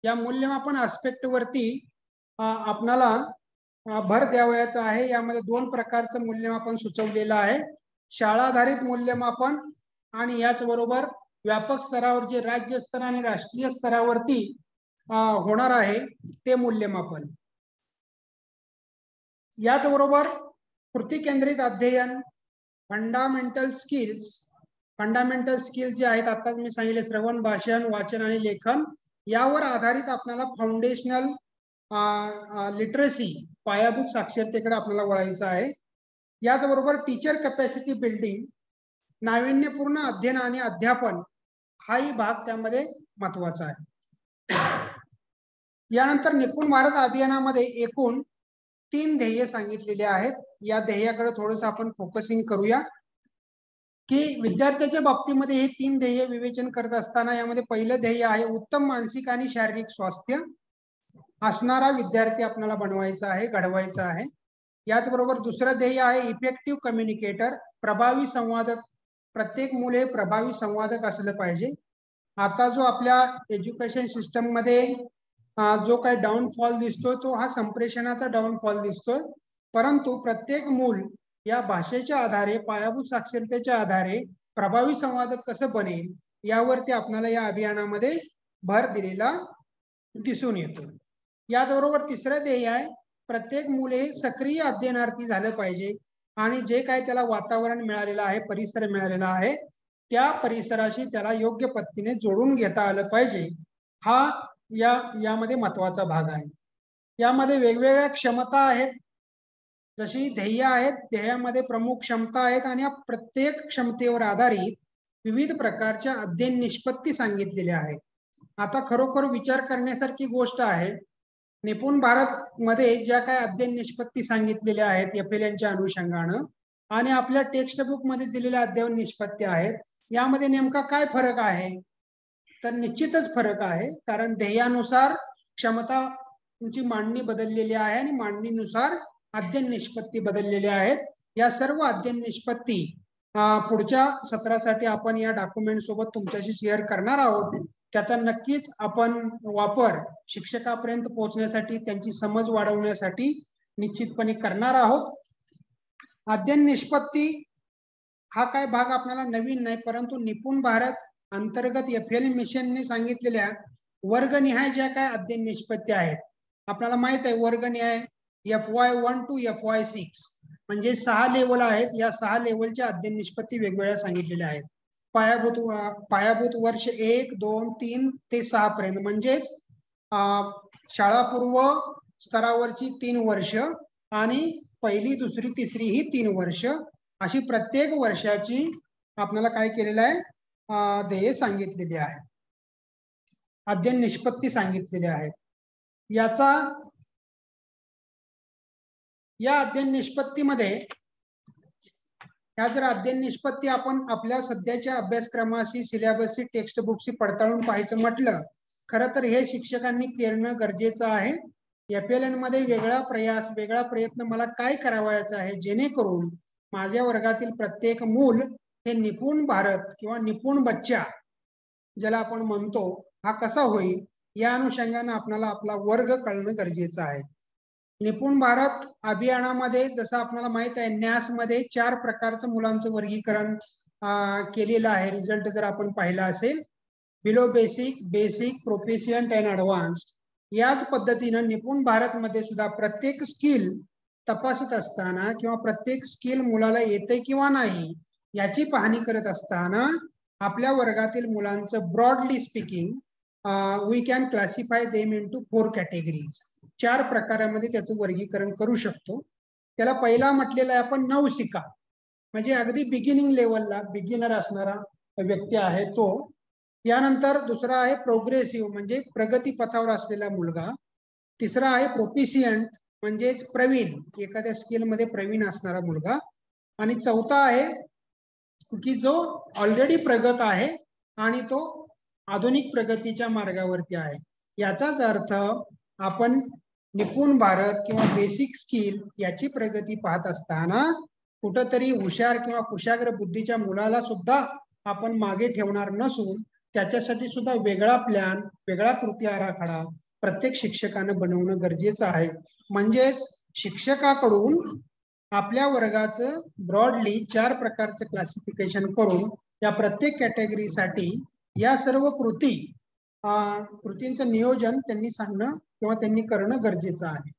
या मूल्यमापन आस्पेक्ट वरती आपल्याला भर द्यावयाचा आहे. यामध्ये 2 प्रकारचं मूल्यमापन सुचवलेलं आहे. शाळा आधारित मूल्यमापन आणि याचबरोबर व्यापक स्तरावर जे राज्य स्तर आणि राष्ट्रीय स्तरावरती होणार आहे ते मूल्यमापन. याचबरोबर कृती केंद्रित अध्ययन, फंडामेंटल स्किल्स जे आहेत आता मी सांगितले श्रवण, भाषण, वाचन आणि लेखन, यावर आधारित आपल्याला फाउंडेशनल लिटरसी पायाभूत साक्षरतेकडे आपल्याला वळायचं आहे. याचबरोबर टीचर कॅपॅसिटी बिल्डिंग, नाविन्यपूर्ण अध्ययन आणि अध्यापन हाही भाग त्यामध्ये महत्वाचा आहे. यानंतर निपुण भारत अभियानामध्ये एकूण 3 ध्येय सांगितलेले आहेत. या ध्येयाकडे थोडंसं आपण फोकसिंग करूया की विद्यार्थ्याच्या बाबतीमध्ये हे 3 ध्येय विवेचन करत असताना यामध्ये पहिलं ध्येय आहे उत्तम मानसिक आणि शारीरिक स्वास्थ्य असणारा विद्यार्थी आपल्याला बनवायचा आहे, घडवायचा आहे. याचबरोबर दुसरं ध्येय आहे इफेक्टिव्ह कम्युनिकेटर, प्रभावी संवादक. प्रत्येक मूल हे प्रभावी संवादक असलं पाहिजे. आता जो आपल्या एज्युकेशन सिस्टम मध्ये जो काही डाऊनफॉल दिसतोय तो हा संप्रेषणाचा डाऊनफॉल दिसतोय, परंतु प्रत्येक मूल या भाषेच्या आधारे, पायाभूत साक्षरतेच्या आधारे प्रभावी संवादक कसं बनेल यावरती आपल्याला या अभियानामध्ये भर दिलेला दिसून येतो. याचबरोबर तिसरं ध्येय आहे प्रत्येक मूल हे सक्रिय अध्ययनार्थी झालं पाहिजे आणि जे काय त्याला वातावरण मिळालेलं आहे, परिसर मिळालेला आहे, त्या परिसराशी त्याला योग्य पद्धतीने जोडून घेता आलं पाहिजे. हा यामध्ये महत्वाचा भाग आहे. यामध्ये वेगवेगळ्या क्षमता आहेत, जशी ध्येय आहेत, ध्येयामध्ये प्रमुख क्षमता आहेत आणि या प्रत्येक क्षमतेवर आधारित विविध प्रकारच्या अध्ययन निष्पत्ती सांगितलेल्या आहेत. आता खरोखर विचार करण्यासारखी गोष्ट आहे, निपुण भारत मध्ये ज्या काय अध्ययन निष्पत्ती सांगितलेल्या आहेत FLNच्या अनुषंगानं आणि आपल्या टेक्स्ट बुक मध्ये दिलेल्या अध्ययन निष्पत्ती आहेत, यामध्ये नेमका काय फरक आहे? तर निश्चितच फरक आहे, कारण ध्येयानुसार क्षमतांची मांडणी बदललेली आहे आणि मांडणीनुसार अध्ययन निष्पत्ती बदललेल्या आहेत. या सर्व अध्ययन निष्पत्ती पुढच्या सत्रासाठी आपण या डॉक्युमेंट सोबत तुमच्याशी शेअर करणार आहोत. त्याचा नक्कीच आपण वापर शिक्षकापर्यंत पोहोचण्यासाठी, त्यांची समज वाढवण्यासाठी निश्चितपणे करणार आहोत. अध्ययन निष्पत्ती हा काय भाग आपल्याला नवीन नाही, परंतु निपुण भारत अंतर्गत FLN मिशनने सांगितलेल्या वर्गनिहाय ज्या काय अध्ययन निष्पत्ती आहेत, आपल्याला माहित आहे वर्गनिहाय FY1 to FY6 म्हणजे 6 लेवल आहेत. या 6 लेवलच्या अध्ययन निष्पत्ती वेगवेगळ्या सांगितलेल्या आहेत. पायाभूत वर्ष 1, 2, 3 ते 6 पर्यंत, म्हणजेच शाळापूर्व स्तरावरची 3 वर्ष आणि पहिली, दुसरी, तिसरी ही 3 वर्ष, अशी प्रत्येक वर्षाची आपल्याला काय केलेलं आहे, ध्येय सांगितलेली आहेत, अध्ययन निष्पत्ती सांगितलेल्या आहेत. या अध्ययन निष्पत्तीमध्ये ह्या जर अध्ययन निष्पत्ती आपण आपल्या सध्याच्या अभ्यासक्रमाशी, सिलेबसशी, टेक्स्ट बुकशी पडताळून पाहायचं म्हटलं, खरं तर हे शिक्षकांनी करणं गरजेचं आहे. FLN मध्ये वेगळा प्रयास, वेगळा प्रयत्न मला काय करावायचा आहे, जेणेकरून माझ्या वर्गातील प्रत्येक मूल हे निपुण भारत किंवा निपुण बच्चा ज्याला आपण म्हणतो हा कसा होईल, या अनुषंगाने आपल्याला आपला वर्ग कळणं गरजेचं आहे. निपुण भारत अभियानामध्ये जसं आपल्याला माहित आहे, न्यास मध्ये 4 प्रकारचं मुलांचं वर्गीकरण केलेलं आहे. रिझल्ट जर आपण पाहिला असेल, below basic, basic, proficient and advanced. याच पद्धतीनं निपुण भारतमध्ये सुद्धा प्रत्येक स्किल तपासत असताना किंवा प्रत्येक स्किल मुलाला येते किंवा नाही याची पाहणी करत असताना आपल्या वर्गातील मुलांचं broadly speaking we can classify them into 4 categories. 4 प्रकारामध्ये त्याचं वर्गीकरण करू शकतो. त्याला पहिला म्हटलेला आहे आपण नवशिका, म्हणजे अगदी बिगिनिंग लेवलला बिगिनर असणारा व्यक्ती आहे तो. यानंतर दुसरा आहे प्रोग्रेसिव्ह, म्हणजे प्रगती पथावर असलेला मुलगा. तिसरा आहे प्रोफिशियंट, म्हणजेच प्रवीण, एखाद्या स्किल मध्ये प्रवीण असणारा मुलगा. आणि चौथा आहे की जो ऑलरेडी प्रगत आहे आणि तो आधुनिक प्रगतीच्या मार्गावरती आहे. याचाच अर्थ आपण निपुण भारत किंवा बेसिक स्किल याची प्रगती पाहत असताना कुठंतरी हुशार किंवा कुशाग्र बुद्धीच्या मुलाला सुद्धा आपण मागे ठेवणार नसून त्याच्यासाठी सुद्धा वेगळा प्लॅन, वेगळा कृती आराखडा प्रत्येक शिक्षकानं बनवणं गरजेचं आहे. म्हणजेच शिक्षकाकडून आपल्या वर्गाचं ब्रॉडली 4 प्रकारचं क्लासिफिकेशन करून या प्रत्येक कॅटेगरीसाठी या सर्व कृतींचं नियोजन त्यांनी सांगणं किंवा त्यांनी करणं गरजेचं आहे.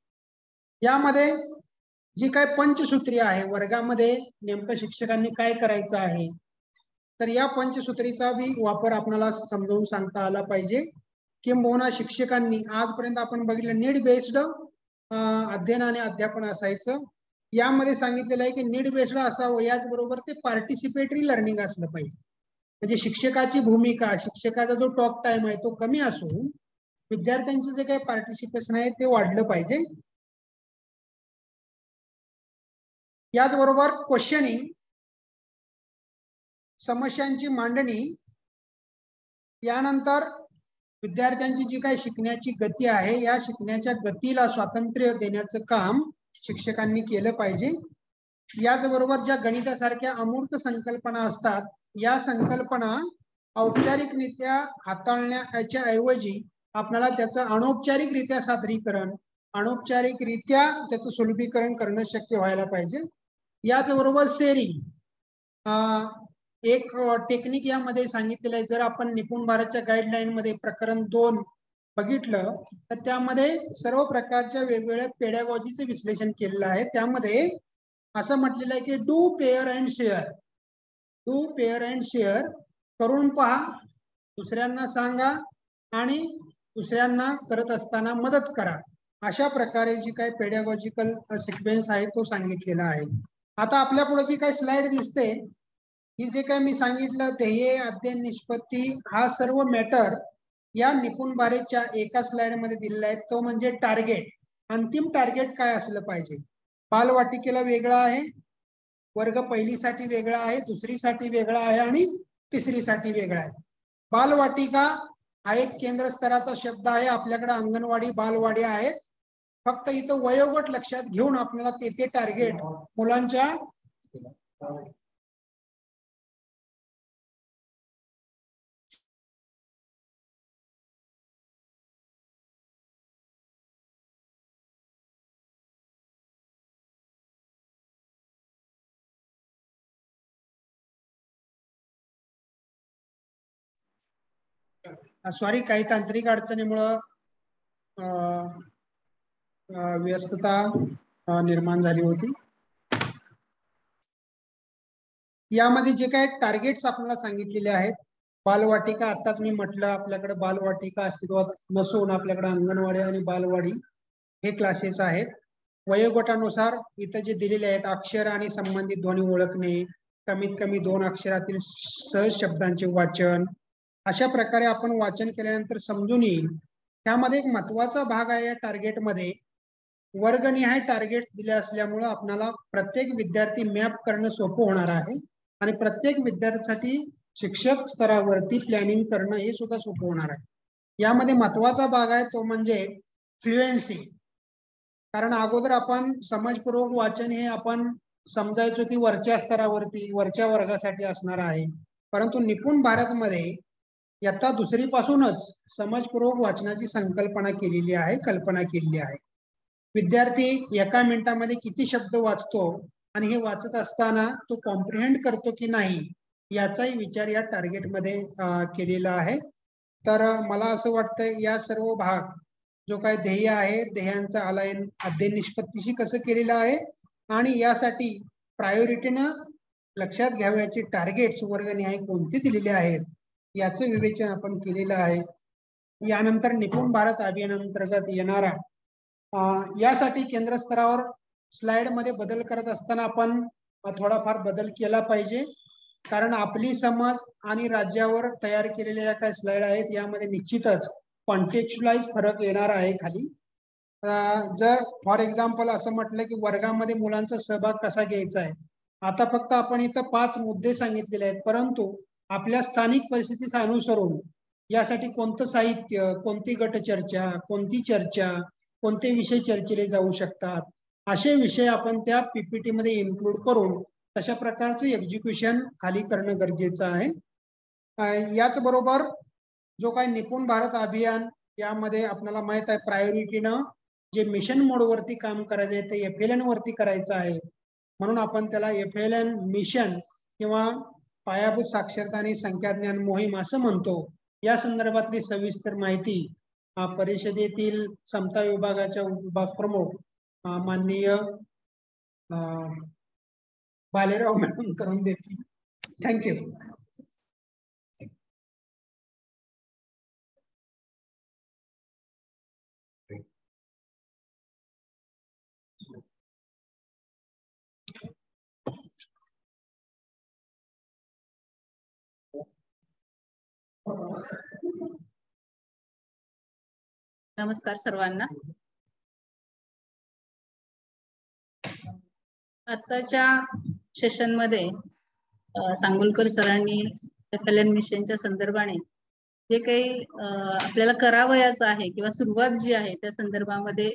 यामध्ये जी काय पंचसूत्री आहे, वर्गामध्ये नेमकं शिक्षकांनी काय करायचं आहे, तर या पंचसूत्रीचा बी वापर आपल्याला समजावून सांगता आला पाहिजे. किंबहुना शिक्षकांनी आजपर्यंत आपण बघितलं नीड बेस्ड अध्ययन आणि अध्यापन असायचं. यामध्ये सांगितलेलं आहे की नीड बेस्ड असावं, याचबरोबर ते पार्टिसिपेटरी लर्निंग असलं पाहिजे. म्हणजे शिक्षकाची भूमिका, शिक्षकाचा जो टॉक टाइम आहे तो कमी असून विद्यार्थ्यांचं जे काही पार्टिसिपेशन आहे ते वाढलं पाहिजे. याचबरोबर क्वेश्चनिंग, समस्यांची मांडणी, यानंतर विद्यार्थ्यांची जी काही शिकण्याची गती आहे या शिकण्याच्या गतीला स्वातंत्र्य देण्याचं काम शिक्षकांनी केलं पाहिजे. याचबरोबर ज्या गणितासारख्या अमूर्त संकल्पना असतात या संकल्पना औपचारिकरित्या हाताळण्याच्या ऐवजी आपल्याला त्याचं अनौपचारिकरित्या सादरीकरण, अनौपचारिकरित्या त्याचं सुलभीकरण करणं शक्य व्हायला पाहिजे. याचबरोबर शेअरिंग, एक टेक्निक यामध्ये सांगितलेलं आहे. जर आपण निपुण भारतच्या गाईडलाईन मध्ये प्रकरण 2 बघितलं तर त्यामध्ये सर्व प्रकारच्या वेगवेगळ्या पेडॅगॉजीचे विश्लेषण केलेलं आहे. त्यामध्ये असं म्हटलेलं आहे की do pair and share, do pair and share, करून पहा, दुसऱ्यांना सांगा आणि दुसऱ्यांना करत असताना मदत करा. अशा प्रकारे जी काही पेडॅगॉजिकल सिक्वेन्स आहे तो सांगितलेला आहे. आता आपल्या पुढे जी काही स्लाइड दिसते ही जे काही मी सांगितलं ध्येय, अध्ययन, निष्पत्ती हा सर्व मॅटर या निपुण भारतच्या एका स्लाइड मध्ये दिलेला आहे. तो म्हणजे टार्गेट, अंतिम टार्गेट काय असलं पाहिजे. बालवाटिकेला वेगळा आहे, वर्ग पहिलीसाठी वेगळा आहे, दुसरीसाठी वेगळा आहे आणि तिसरीसाठी वेगळा आहे. बालवाटिका हा एक केंद्र स्तराचा शब्द आहे. आपल्याकडे अंगणवाडी, बालवाडी आहेत. फक्त इथं वयोगट लक्षात घेऊन आपल्याला ते टार्गेट मुलांच्या सॉरी काही तांत्रिक अडचणीमुळं व्यस्तता निर्माण झाली होती. यामध्ये जे काही टार्गेट्स आपल्याला सांगितलेले आहेत, बालवाटिका आताच मी म्हटलं आपल्याकडे बालवाटिका अस्तित्वात नसून आपल्याकडे अंगणवाडी आणि बालवाडी हे क्लासेस आहेत. वयोगटानुसार इथं जे दिलेले आहेत अक्षर आणि संबंधित ध्वनी ओळखणे, कमीत कमी 2 अक्षरातील सहज शब्दांचे वाचन, अशा प्रकारे आपण वाचन केल्यानंतर समजून येईल. त्यामध्ये एक महत्वाचा भाग आहे या टार्गेटमध्ये वर्गनिहाय टार्गेट दिले असल्यामुळे आपल्याला प्रत्येक विद्यार्थी मॅप करणं सोपं होणार आहे आणि प्रत्येक विद्यार्थ्यासाठी शिक्षक स्तरावरती प्लॅनिंग करणं हे सुद्धा सोपं होणार आहे. यामध्ये महत्वाचा भाग आहे तो म्हणजे फ्लुएन्सी. कारण अगोदर आपण समजपूर्वक वाचन हे आपण समजायचो की वरच्या स्तरावरती वरच्या वर्गासाठी असणार आहे, परंतु निपुण भारतमध्ये इयत्ता 2री पासूनच समजपूर्वक वाचनाची संकल्पना केलेली आहे, कल्पना केलेली आहे. विद्यार्थी एका मिनिटामध्ये किती शब्द वाचतो आणि हे वाचत असताना तो कॉम्प्रिहेंड करतो की नाही याचाही विचार या टार्गेटमध्ये केलेला आहे. तर मला असं वाटतं या सर्व भाग जो काय ध्येय आहे ध्येयांचं अलायन अध्ययन निष्पत्तीशी कसं केलेलं आहे आणि यासाठी प्रायोरिटीनं लक्षात घ्यावयाचे टार्गेट्स वर्गनिहाय कोणते दिलेले आहेत याचं विवेचन आपण केलेलं आहे. यानंतर निपुण भारत अभियानांतर्गत येणारा यासाठी केंद्र स्तरावर स्लाइड मध्ये बदल करत असताना आपण थोडाफार बदल केला पाहिजे, कारण आपली समज आणि राज्यावर तयार केलेल्या ज्या काही स्लाइड आहेत यामध्ये निश्चितच कॉन्टेक्च्युअलाइज फरक येणार आहे खाली. जर फॉर एक्झाम्पल असं म्हटलं की वर्गामध्ये मुलांचा सहभाग कसा घ्यायचा आहे, आता फक्त आपण इथं 5 मुद्दे सांगितलेले आहेत, परंतु आपल्या स्थानिक परिस्थितीचा अनुसरून यासाठी कोणतं साहित्य, कोणती गटचर्चा, कोणती चर्चा, कोणते विषय चर्चिले जाऊ शकतात, असे विषय आपण त्या पीपीटी मध्ये इन्क्लूड करून तशा प्रकारचं एक्झिक्युशन खाली करणं गरजेचं आहे. याचबरोबर जो काही निपुण भारत अभियान यामध्ये आपल्याला माहित आहे प्रायोरिटीनं जे मिशन मोडवरती काम करायचं आहे ते FLN वरती करायचं आहे, म्हणून आपण त्याला FLN मिशन किंवा पायाभूत साक्षरता आणि संख्याज्ञान मोहीम असं म्हणतो. या संदर्भातली सविस्तर माहिती परिषदेतील समता विभागाच्या विभाग प्रमुख माननीय बालेराव मॅडम करून देतील. थँक्यू. नमस्कार सर्वांना. आताच्या सेशन मध्ये सांगोलकर सरांनी FLN मिशनच्या संदर्भाने जे काही आपल्याला करावयाचं आहे किंवा सुरुवात जी आहे त्या संदर्भामध्ये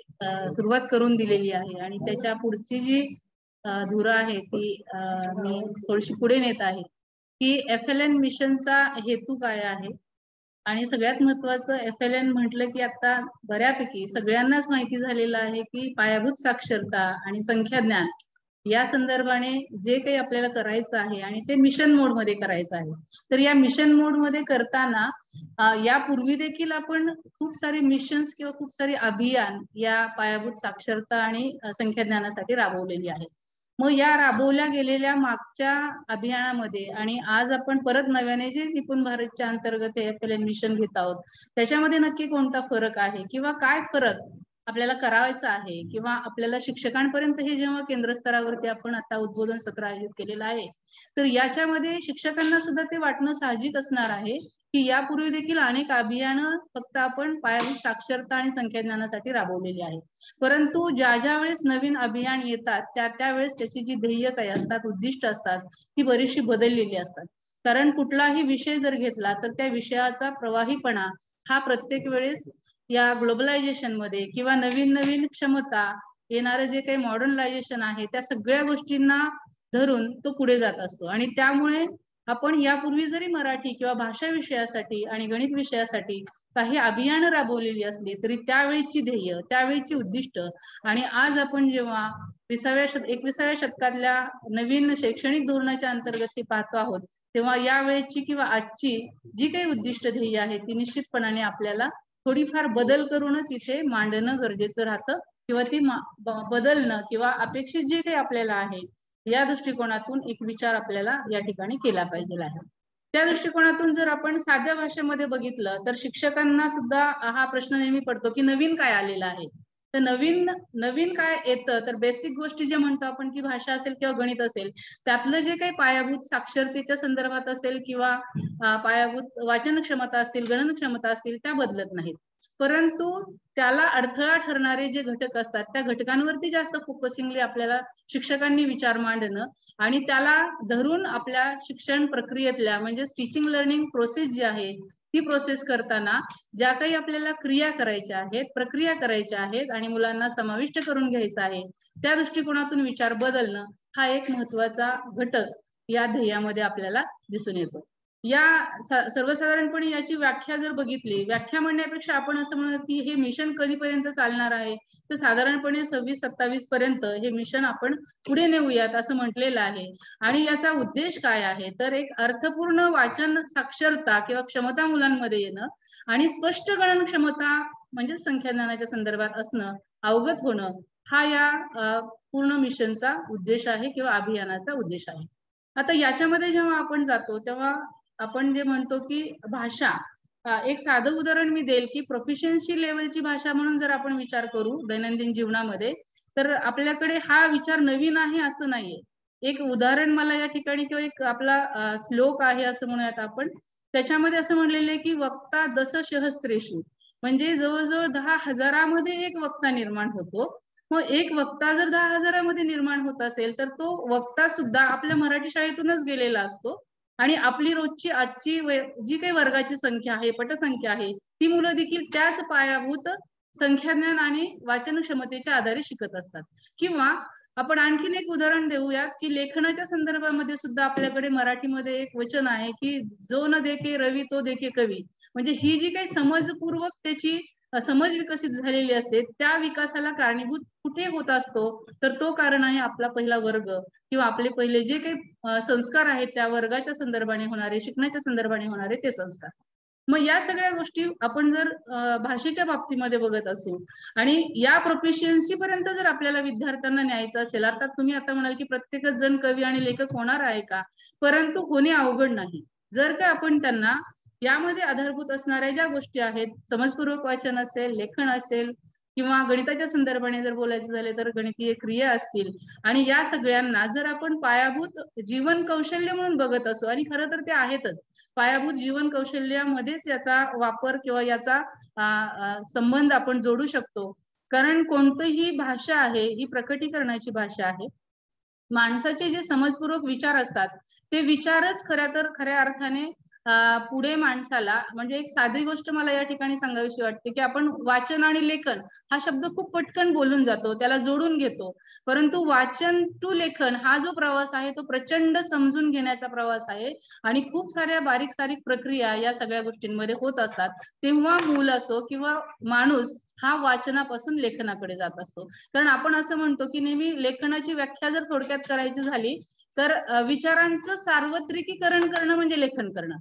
सुरुवात करून दिलेली आहे आणि त्याच्या पुढची जी धुरा आहे ती मी थोडीशी पुढे नेत आहे की FLN मिशनचा हेतू काय आहे. आणि सगळ्यात महत्वाचं FLN म्हटलं की आता बऱ्यापैकी सगळ्यांनाच माहिती झालेलं आहे की पायाभूत साक्षरता आणि संख्याज्ञान या संदर्भाने जे काही आपल्याला करायचं आहे आणि ते मिशन मोड मध्ये करायचं आहे. तर या मिशन मोड मध्ये करताना यापूर्वी देखील आपण खूप सारे मिशन्स किंवा खूप सारी अभियान या पायाभूत साक्षरता आणि संख्याज्ञानासाठी राबवलेली आहेत. मग या राबवल्या गेलेल्या मागच्या अभियानामध्ये आणि आज आपण परत नव्याने जे निपुण भारतच्या अंतर्गत FLN मिशन घेत आहोत त्याच्यामध्ये नक्की कोणता फरक आहे किंवा काय फरक आपल्याला करायचा आहे किंवा आपल्याला शिक्षकांपर्यंत हे जेव्हा केंद्र स्तरावरती आपण आता उद्बोधन सत्र आयोजित केलेलं आहे तर याच्यामध्ये शिक्षकांना सुद्धा ते वाटणं साहजिक असणार आहे की यापूर्वी देखील अनेक अभियानं फक्त आपण पायाभूत साक्षरता आणि संख्याज्ञानासाठी राबवलेली आहे, परंतु ज्या वेळेस नवीन अभियान येतात त्यावेळेस त्याची जी ध्येय काही असतात, उद्दिष्ट असतात ती बरीचशी बदललेली असतात. कारण कुठलाही विषय जर घेतला तर त्या विषयाचा प्रवाहीपणा हा प्रत्येक वेळेस या ग्लोबलायझेशन मध्ये किंवा नवीन क्षमता येणारं जे काही मॉडर्नायझेशन आहे त्या सगळ्या गोष्टींना धरून तो पुढे जात असतो. आणि त्यामुळे आपण यापूर्वी जरी मराठी किंवा भाषा विषयासाठी आणि गणित विषयासाठी काही अभियानं राबवलेली असली तरी त्यावेळीची ध्येय, त्यावेळीची उद्दिष्ट आणि आज आपण जेव्हा 21व्या शतकातल्या नवीन शैक्षणिक धोरणाच्या अंतर्गत हे पाहतो आहोत तेव्हा यावेळेची किंवा आजची जी काही उद्दिष्ट ध्येय आहे ती निश्चितपणाने आपल्याला थोडीफार बदल करूनच इथे मांडणं गरजेचं राहतं किंवा ती बदलणं किंवा अपेक्षित जे काही आपल्याला आहे या दृष्टिकोनातून एक विचार आपल्याला या ठिकाणी केला पाहिजे आहे. त्या दृष्टिकोनातून जर आपण साध्या भाषेमध्ये बघितलं तर शिक्षकांना सुद्धा हा प्रश्न नेहमी पडतो की नवीन काय आलेलं आहे. तर नवीन काय येतं तर बेसिक गोष्टी जे म्हणतो आपण की भाषा असेल किंवा गणित असेल त्यातलं जे काही पायाभूत साक्षरतेच्या संदर्भात असेल किंवा पायाभूत वाचन क्षमता असतील, गणन क्षमता असतील त्या बदलत नाहीत, परंतु त्याला अडथळा ठरणारे जे घटक असतात त्या घटकांवरती जास्त फोकसिंगली आपल्याला शिक्षकांनी विचार मांडणं आणि त्याला धरून आपल्या शिक्षण प्रक्रियेतल्या म्हणजे टीचिंग लर्निंग प्रोसेस जी आहे ती प्रोसेस करताना ज्या काही आपल्याला क्रिया करायच्या आहेत, प्रक्रिया करायच्या आहेत आणि मुलांना समाविष्ट करून घ्यायचं आहे त्या दृष्टिकोनातून विचार बदलणं हा एक महत्वाचा घटक या ध्येयामध्ये आपल्याला दिसून येतो. या सर्वसाधारणपणे याची व्याख्या जर बघितली, व्याख्या म्हणण्यापेक्षा आपण असं म्हणू की हे मिशन कधीपर्यंत चालणार आहे तर साधारणपणे 26-27 पर्यंत हे मिशन आपण पुढे नेऊयात असं म्हटलेलं आहे. आणि याचा उद्देश काय आहे तर एक अर्थपूर्ण वाचन साक्षरता किंवा क्षमता मुलांमध्ये येणं आणि स्पष्ट गणन क्षमता म्हणजे संख्याज्ञानाच्या संदर्भात असणं, अवगत होणं हा या पूर्ण मिशनचा उद्देश आहे किंवा अभियानाचा उद्देश आहे. आता याच्यामध्ये जेव्हा आपण जातो तेव्हा आपण जे म्हणतो की भाषा, एक साधं उदाहरण मी देईल की प्रोफिशियन्सी लेवलची भाषा म्हणून जर आपण विचार करू दैनंदिन जीवनामध्ये, तर आपल्याकडे हा विचार नवीन आहे असं नाहीये. एक उदाहरण मला या ठिकाणी किंवा एक आपला श्लोक आहे असं म्हणूयात आपण, त्याच्यामध्ये असं म्हणलेलं आहे की वक्ता दश सहस्त्रेषु, म्हणजे जवळजवळ 10,000मध्ये एक वक्ता निर्माण होतो. मग एक वक्ता जर 10,000मध्ये निर्माण होत असेल तर तो वक्ता सुद्धा आपल्या मराठी शाळेतूनच गेलेला असतो आणि आपली रोजची आजची जी काही वर्गाची संख्या आहे, पटसंख्या आहे, ती मुलं देखील त्याच पायाभूत संख्याज्ञान आणि वाचन क्षमतेच्या आधारे शिकत असतात. किंवा आपण आणखीन एक उदाहरण देऊयात की लेखनाच्या संदर्भामध्ये सुद्धा आपल्याकडे मराठीमध्ये एक वचन आहे की जो न देखे रवी तो देखे कवी, म्हणजे ही जी काही समजपूर्वक त्याची समज विकसित झालेली असते त्या विकासाला कारणीभूत कुठे होत असतो, तर तो कारण आहे आपला पहिला वर्ग किंवा आपले पहिले जे काही संस्कार आहेत त्या वर्गाच्या संदर्भाने होणारे, शिकण्याच्या संदर्भाने होणारे ते संस्कार. मग या सगळ्या गोष्टी आपण जर भाषेच्या बाबतीमध्ये बघत असू आणि या प्रोफिशियन्सी पर्यंत जर आपल्याला विद्यार्थ्यांना न्यायचं असेल, अर्थात तुम्ही आता म्हणाल की प्रत्येकच जण कवी आणि लेखक होणार आहे का, परंतु होणे अवघड नाही. जर का आपण त्यांना यामध्ये आधारभूत असणाऱ्या ज्या गोष्टी आहेत, समजपूर्वक वाचन असेल, लेखन असेल किंवा गणिताच्या संदर्भाने जर बोलायचं झाले तर गणितीय क्रिया असतील, आणि या सगळ्यांना जर आपण पायाभूत जीवन कौशल्य म्हणून बघत असू, आणि खरं तर ते आहेतच, पायाभूत जीवन कौशल्यामध्येच याचा वापर किंवा याचा संबंध आपण जोडू शकतो. कारण कोणतीही भाषा आहे ही प्रकटीकरणाची भाषा आहे. माणसाचे जे समजपूर्वक विचार असतात ते विचारच खऱ्या अर्थाने पुढे माणसाला, म्हणजे एक साधी गोष्ट मला या ठिकाणी सांगावीशी वाटते की आपण वाचन आणि लेखन हा शब्द खूप पटकन बोलून जातो, त्याला जोडून घेतो, परंतु वाचन टू लेखन हा जो प्रवास आहे तो प्रचंड समजून घेण्याचा प्रवास आहे आणि खूप साऱ्या बारीक सारीक प्रक्रिया या सगळ्या गोष्टींमध्ये होत असतात. तेव्हा मूल असो किंवा माणूस हा वाचनापासून लेखनाकडे जात असतो. कारण आपण असं म्हणतो की नेहमी लेखनाची व्याख्या जर थोडक्यात करायची झाली तर विचारांचं सार्वत्रिकीकरण करणं म्हणजे लेखन करणं.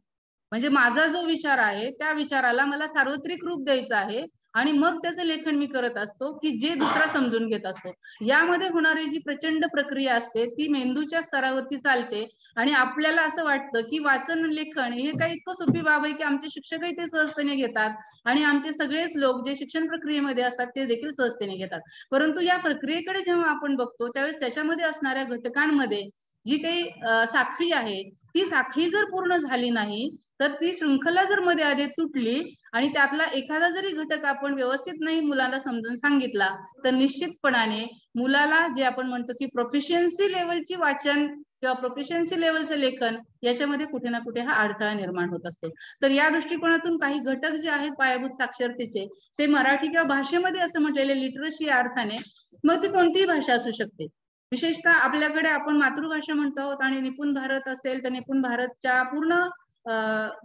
म्हणजे माझा जो विचार आहे त्या विचाराला मला सार्वत्रिक रूप द्यायचं आहे आणि मग त्याचं लेखन मी करत असतो की जे दुसरा समजून घेत असतो. यामध्ये होणारी जी प्रचंड प्रक्रिया असते ती मेंदूच्या स्तरावरती चालते आणि आपल्याला असं वाटतं की वाचन लेखन हे काही इतकं सोपी बाब आहे की आमचे शिक्षकही ते सहजतेने घेतात आणि आमचे सगळेच लोक जे शिक्षण प्रक्रियेमध्ये असतात ते देखील सहजतेने घेतात. परंतु या प्रक्रियेकडे जेव्हा आपण बघतो त्यावेळेस त्याच्यामध्ये असणाऱ्या घटकांमध्ये जी काही साखळी आहे ती साखळी जर पूर्ण झाली नाही तर ती शृंखला जर मध्ये आधी तुटली आणि त्यातला एखादा जरी घटक आपण व्यवस्थित नाही मुलाला समजून सांगितला तर निश्चितपणाने मुलाला जे आपण म्हणतो की प्रोफिशियन्सी लेवलची वाचन किंवा प्रोफिशियन्सी लेवलचं लेखन याच्यामध्ये कुठे ना कुठे हा अडथळा निर्माण होत असतो. तर या दृष्टिकोनातून काही घटक जे आहेत पायाभूत साक्षरतेचे ते मराठी किंवा भाषेमध्ये असं म्हटलेले लिटरसी या अर्थाने, मग ती कोणतीही भाषा असू शकते. विशेषतः आपल्याकडे आपण मातृभाषा म्हणतो आहोत आणि निपुण भारत असेल तर निपुण भारतच्या पूर्ण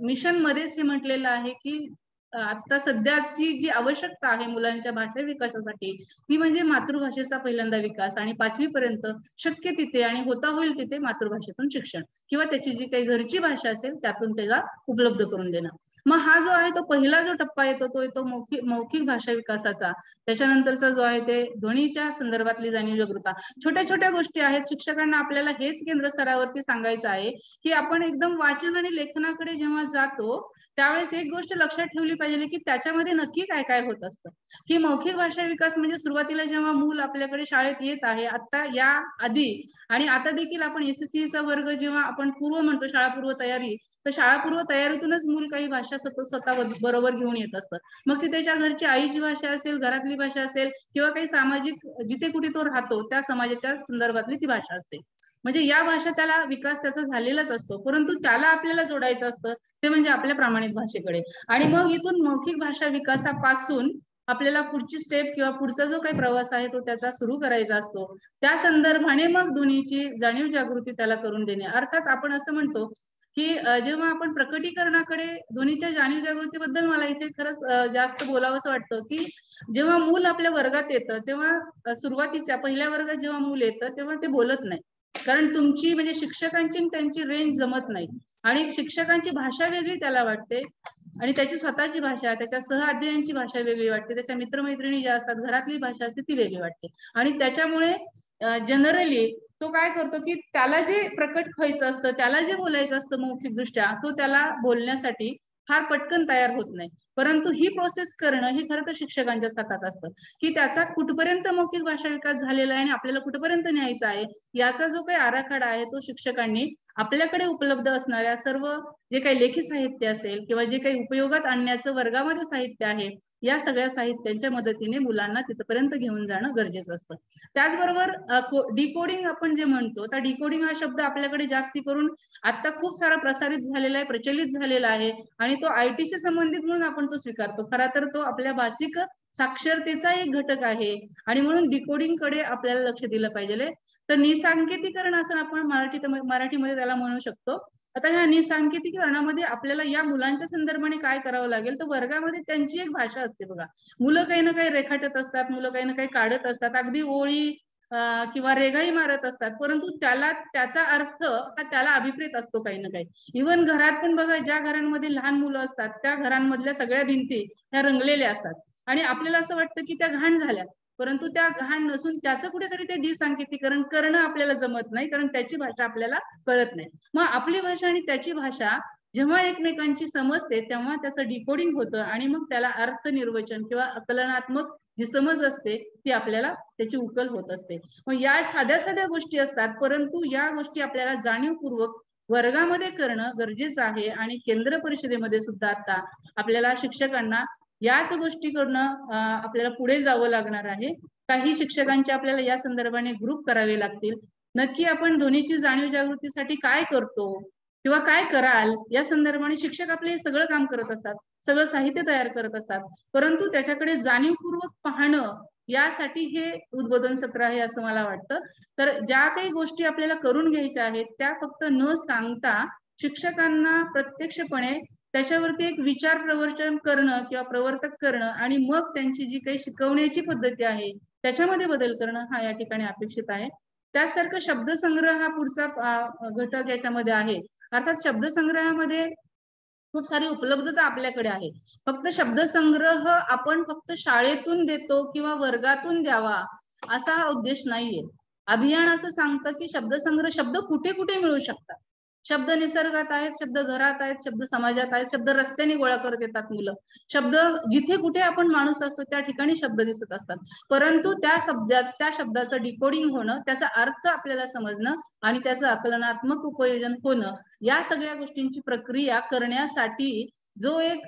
मिशन मध्येच हे म्हटलेलं आहे की आता सध्याची जी आवश्यकता आहे मुलांच्या भाषा विकासासाठी ती म्हणजे मातृभाषेचा पहिल्यांदा विकास आणि 5वी पर्यंत शक्य तिथे आणि होता होईल तिथे मातृभाषेतून शिक्षण किंवा त्याची जी काही घरची भाषा असेल त्यातून त्याला उपलब्ध करून देणं. मग हा जो आहे तो पहिला जो टप्पा येतो तो येतो मौखिक भाषा विकासाचा. त्याच्यानंतरचा जो आहे ते ध्वनीच्या संदर्भातली जाणीव जागृता. छोट्या छोट्या गोष्टी आहेत. शिक्षकांना आपल्याला हेच केंद्रस्तरावरती सांगायचं आहे की आपण एकदम वाचन आणि लेखनाकडे जेव्हा जातो त्यावेळेस एक गोष्ट लक्षात ठेवली पाहिजे की त्याच्यामध्ये नक्की काय काय होत असतं. की मौखिक भाषा विकास म्हणजे सुरुवातीला जेव्हा मूल आपल्याकडे शाळेत येत आहे, आता या आधी आणि आता देखील आपण एसएससीचा वर्ग जेव्हा आपण पूर्व म्हणतो शाळापूर्व तयारी, तर शाळापूर्व तयारीतूनच मूल काही भाषा स्वतः बरोबर घेऊन येत असतं. मग ती त्याच्या घरची आईची भाषा असेल, घरातली भाषा असेल किंवा काही सामाजिक जिथे कुठे तो राहतो त्या समाजाच्या संदर्भातली ती भाषा असते. म्हणजे या भाषा त्याला विकास त्याचा झालेलाच असतो, परंतु त्याला आपल्याला जोडायचं असतं ते म्हणजे आपल्या प्रमाणित भाषेकडे. आणि मग इथून मौखिक भाषा विकासापासून आपल्याला पुढची स्टेप किंवा पुढचा जो काही प्रवास आहे तो त्याचा सुरू करायचा असतो. त्या संदर्भाने मग ध्वनीची जाणीव जागृती त्याला करून देणे. अर्थात आपण असं म्हणतो की जेव्हा आपण प्रकटीकरणाकडे ध्वनीच्या जाणीव जागृतीबद्दल मला इथे खरंच जास्त बोलावंसं वाटतं की जेव्हा मूल आपल्या वर्गात येतं तेव्हा सुरुवातीच्या पहिल्या वर्गात जेव्हा मूल येतं तेव्हा ते बोलत नाही, कारण तुमची म्हणजे शिक्षकांची त्यांची रेंज जमत नाही आणि शिक्षकांची भाषा वेगळी त्याला वाटते आणि त्याची स्वतःची भाषा, त्याच्या सहअध्ययनाची भाषा वेगळी वाटते, त्याच्या मित्रमैत्रिणी ज्या असतात, घरातली भाषा असते ती वेगळी वाटते. आणि त्याच्यामुळे जनरली तो काय करतो की त्याला जे प्रकट व्हायचं असतं, त्याला जे बोलायचं असतं मौखिकदृष्ट्या, तो त्याला बोलण्यासाठी फार पटकन तयार होत नाही. परंतु ही प्रोसेस करणं हे खरं तर शिक्षकांच्याच हातात असतं, की त्याचा कुठपर्यंत मौखिक भाषा विकास झालेला आहे आणि आपल्याला कुठपर्यंत न्यायचा आहे याचा जो काही आराखडा आहे तो शिक्षकांनी आपल्याकडे उपलब्ध असणाऱ्या सर्व जे काही लेखी साहित्य असेल किंवा जे काही उपयोगात आणण्याचं वर्गामध्ये साहित्य आहे, या सगळ्या साहित्यांच्या मदतीने मुलांना तिथपर्यंत घेऊन जाणं गरजेचं असतं. त्याचबरोबर डिकोडिंग आपण जे म्हणतो, त्या डिकोडिंग हा शब्द आपल्याकडे जास्ती करून आता खूप सारा प्रसारित झालेला आहे, प्रचलित झालेला आहे आणि तो IT शी संबंधित म्हणून आपण तो स्वीकारतो. खरा तर तो आपल्या भाषिक साक्षरतेचा एक घटक आहे आणि म्हणून डिकोडिंग कडे आपल्याला लक्ष दिलं पाहिजे. तर निसांकेतिकरण असं आपण मराठीमध्ये त्याला म्हणू शकतो. आता ह्या निसांकेतिकरणामध्ये आपल्याला या मुलांच्या संदर्भाने काय करावं लागेल, तर वर्गामध्ये त्यांची एक भाषा असते बघा. मुलं काही ना काही रेखाटत असतात, मुलं काही ना काही काढत असतात, अगदी ओळी किंवा रेघाही मारत असतात, परंतु त्याचा अर्थ हा त्याला अभिप्रेत असतो काही ना काही. इव्हन घरात पण बघा, ज्या घरांमध्ये लहान मुलं असतात त्या घरांमधल्या सगळ्या भिंती ह्या रंगलेल्या असतात आणि आपल्याला असं वाटतं की त्या घाण झाल्या, परंतु त्या घाण नसून त्याचं कुठेतरी ते डिसांकेतिकरण करणं आपल्याला जमत नाही, कारण त्याची भाषा आपल्याला कळत नाही. मग आपली भाषा आणि त्याची भाषा जेव्हा एकमेकांची समजते तेव्हा त्याचं डिकोडिंग होतं आणि मग त्याला अर्थ निर्वचन किंवा आकलनात्मक जी समज असते ती आपल्याला त्याची उकल होत असते. मग या साध्या साध्या गोष्टी असतात, परंतु या गोष्टी आपल्याला जाणीवपूर्वक वर्गामध्ये करणं गरजेचं आहे. आणि केंद्र परिषदेमध्ये सुद्धा आता आपल्याला शिक्षकांना याच गोष्टी करणं आपल्याला पुढे जावं लागणार आहे. काही शिक्षकांचे आपल्याला या संदर्भाने ग्रुप करावे लागतील. नक्की आपण ध्वनीची जाणीव जागृतीसाठी काय करतो किंवा काय कराल या संदर्भाने शिक्षक आपले हे सगळं काम करत असतात, सगळं साहित्य तयार करत असतात, परंतु त्याच्याकडे जाणीवपूर्वक पाहणं यासाठी हे उद्बोधन सत्र आहे असं मला वाटतं. तर ज्या काही गोष्टी आपल्याला करून घ्यायच्या आहेत त्या फक्त न सांगता शिक्षकांना प्रत्यक्षपणे त्याच्यावरती एक विचार प्रवर्तन करणं किंवा प्रवर्तक करणं आणि मग त्यांची जी काही शिकवण्याची पद्धती आहे त्याच्यामध्ये बदल करणं हा या ठिकाणी अपेक्षित आहे. त्यासारखं शब्दसंग्रह हा पुढचा घटक याच्यामध्ये आहे. अर्थात शब्दसंग्रहामध्ये खूप सारी उपलब्धता आपल्याकडे आहे. फक्त शब्दसंग्रह आपण फक्त शाळेतून देतो किंवा वर्गातून द्यावा असा हा उद्देश नाहीये. अभियान असं सांगतं की शब्दसंग्रह, शब्द कुठे कुठे मिळू शकतात. शब्द निसर्गात आहेत, शब्द घरात आहेत, शब्द समाजात आहेत, शब्द रस्त्याने गोळा करत येतात मुलं, शब्द जिथे कुठे आपण माणूस असतो त्या ठिकाणी शब्द दिसत असतात, परंतु त्या शब्दाचं डिकोडिंग होणं, त्याचा अर्थ आपल्याला समजणं आणि त्याचं आकलनात्मक उपयोजन होणं, या सगळ्या गोष्टींची प्रक्रिया करण्यासाठी जो एक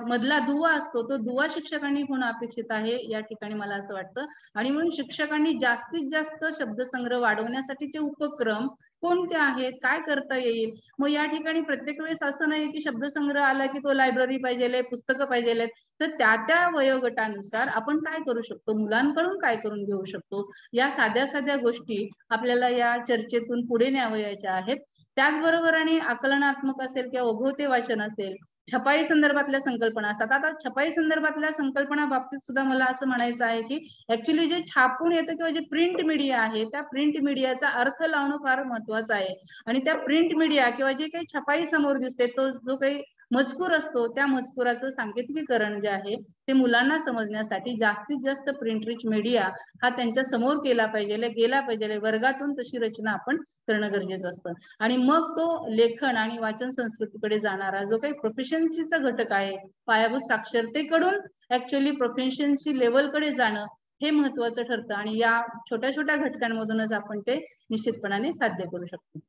मधला दुवा असतो तो दुवा शिक्षकांनी होणं अपेक्षित आहे या ठिकाणी मला असं वाटतं. आणि म्हणून शिक्षकांनी जास्तीत जास्त शब्दसंग्रह वाढवण्यासाठीचे उपक्रम कोणते आहेत, काय करता येईल. मग या ठिकाणी प्रत्येक वेळेस असं नाही की शब्दसंग्रह आला की तो लायब्ररी पाहिजे, पुस्तकं पाहिजे, तर त्या वयोगटानुसार आपण काय करू शकतो, मुलांकडून काय करून घेऊ शकतो, या साध्या साध्या गोष्टी आपल्याला या चर्चेतून पुढे न्यावयाच्या आहेत. त्याचबरोबर आणि आकलनात्मक असेल किंवा ओघवते वाचन असेल, छपाई संदर्भातल्या संकल्पना असतात. आता छपाई संदर्भातल्या संकल्पना बाबतीत सुद्धा मला असं म्हणायचं आहे की ऍक्च्युली जे छापून येतं किंवा जे प्रिंट मीडिया आहे त्या प्रिंट मीडियाचा अर्थ लावणं फार महत्वाचं आहे. आणि त्या प्रिंट मीडिया किंवा जे काही छपाई समोर दिसते तो जो काही मजकूर असतो त्या मजकुराचं सांकेतिकीकरण जे आहे ते मुलांना समजण्यासाठी जास्तीत जास्त प्रिंट रिच मीडिया हा त्यांच्या समोर गेला पाहिजे. वर्गातून तशी रचना आपण करणं गरजेचं असतं. आणि मग तो लेखन आणि वाचन संस्कृतीकडे जाणारा जो काही प्रोफिशियन्सीचा घटक आहे, पायाभूत साक्षरतेकडून ऍक्च्युअली प्रोफिशियन्सी लेवलकडे जाणं हे महत्वाचं ठरतं. आणि या छोट्या छोट्या घटकांमधूनच आपण ते निश्चितपणाने साध्य करू शकतो.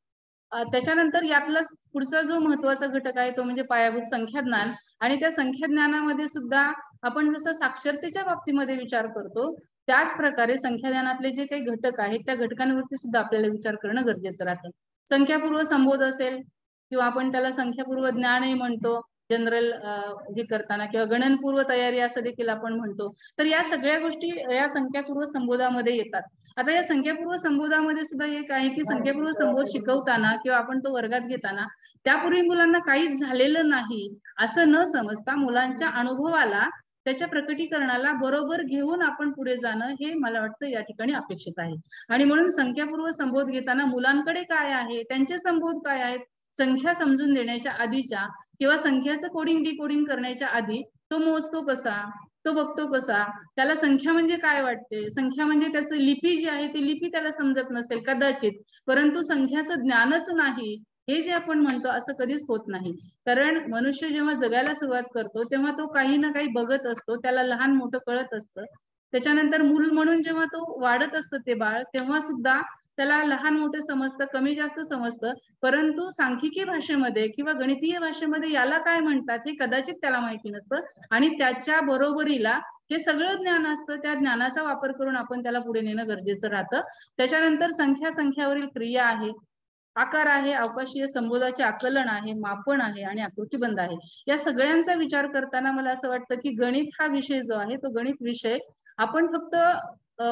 त्याच्यानंतर यातला पुढचा जो महत्वाचा घटक आहे तो म्हणजे पायाभूत संख्याज्ञान. आणि त्या संख्याज्ञानामध्ये सुद्धा आपण जसं साक्षरतेच्या बाबतीमध्ये विचार करतो त्याच प्रकारे संख्याज्ञानातले जे काही घटक आहेत त्या घटकांवरती सुद्धा आपल्याला विचार करणं गरजेचं राहतं. संख्यापूर्व संबोध असेल किंवा आपण त्याला संख्यापूर्व ज्ञानही म्हणतो जनरल हे करताना, किंवा गणनपूर्व तयारी असं देखील आपण म्हणतो. तर या सगळ्या गोष्टी या संख्यापूर्व संबोधामध्ये येतात. आता या संख्यापूर्व संबोधामध्ये सुद्धा एक आहे की संख्यापूर्व संबोध शिकवताना किंवा आपण तो वर्गात घेताना त्यापूर्वी मुलांना काहीच झालेलं नाही असं न समजता मुलांच्या अनुभवाला, त्याच्या प्रकटीकरणाला बरोबर घेऊन आपण पुढे जाणं हे मला वाटतं या ठिकाणी अपेक्षित आहे. आणि म्हणून संख्यापूर्व संबोध घेताना मुलांकडे काय आहे, त्यांचे संबोध काय आहेत संख्या समजून देण्याच्या आधीच्या किंवा संख्याचं कोडिंग डिकोडिंग करण्याच्या आधी तो मोजतो कसा, तो बघतो कसा, त्याला संख्या म्हणजे काय वाटते, संख्या म्हणजे त्याचं लिपी जी आहे ती लिपी त्याला समजत नसेल कदाचित, परंतु संख्याचं ज्ञानच नाही हे जे आपण म्हणतो असं कधीच होत नाही. कारण मनुष्य जेव्हा जगायला सुरुवात करतो तेव्हा तो काही ना काही बघत असतो, त्याला लहान मोठं कळत असतं. त्याच्यानंतर मूल म्हणून जेव्हा तो वाढत असतं ते बाळ, तेव्हा सुद्धा त्याला लहान मोठं समजतं, कमी जास्त समजतं, परंतु सांख्यिकी भाषेमध्ये किंवा गणितीय भाषेमध्ये याला काय म्हणतात हे कदाचित त्याला माहिती नसतं. आणि त्याच्या बरोबरीला हे सगळं ज्ञान असतं, त्या ज्ञानाचा वापर करून आपण त्याला पुढे नेणं गरजेचं राहतं. त्याच्यानंतर संख्यावरील क्रिया आहे, आकार आहे, अवकाशीय संबोधाचे आकलन आहे, मापन आहे आणि आकृतीबंध आहे. या सगळ्यांचा विचार करताना मला असं वाटतं की गणित हा विषय जो आहे तो गणित विषय आपण फक्त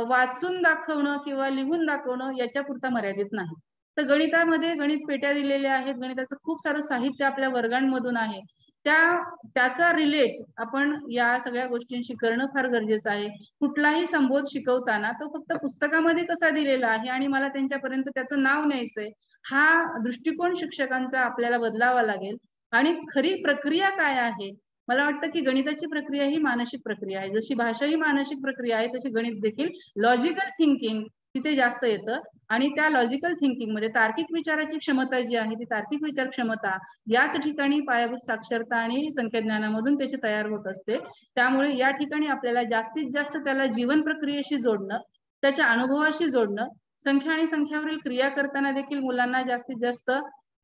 वाचून दाखवणं किंवा लिहून दाखवणं याच्या पुरता मर्यादित नाही. तर गणितामध्ये गणित पेट्या दिलेल्या आहेत, गणिताचं खूप सारं साहित्य आपल्या वर्गांमधून आहे, त्याचा रिलेट आपण या सगळ्या गोष्टींशी करणं फार गरजेचं आहे. कुठलाही संबोध शिकवताना तो फक्त पुस्तकामध्ये कसा दिलेला आहे आणि मला त्यांच्यापर्यंत त्याचं नाव न्यायचंय हा दृष्टिकोन शिक्षकांचा आपल्याला बदलावा लागेल. आणि खरी प्रक्रिया काय आहे, मला वाटतं की गणिताची प्रक्रिया ही मानसिक प्रक्रिया आहे. जशी भाषा ही मानसिक प्रक्रिया आहे तशी गणित देखील लॉजिकल थिंकिंग तिथे जास्त येतं. आणि त्या लॉजिकल थिंकिंग मध्ये तार्किक विचाराची क्षमता जी आहे ती तार्किक विचार क्षमता याच ठिकाणी पायाभूत साक्षरता आणि संख्याज्ञानामधून त्याची तयार होत असते. त्यामुळे या ठिकाणी आपल्याला जास्तीत जास्त त्याला जीवन प्रक्रियेशी जोडणं, त्याच्या अनुभवाशी जोडणं, संख्या आणि संख्यावरील क्रिया करताना देखील मुलांना जास्तीत जास्त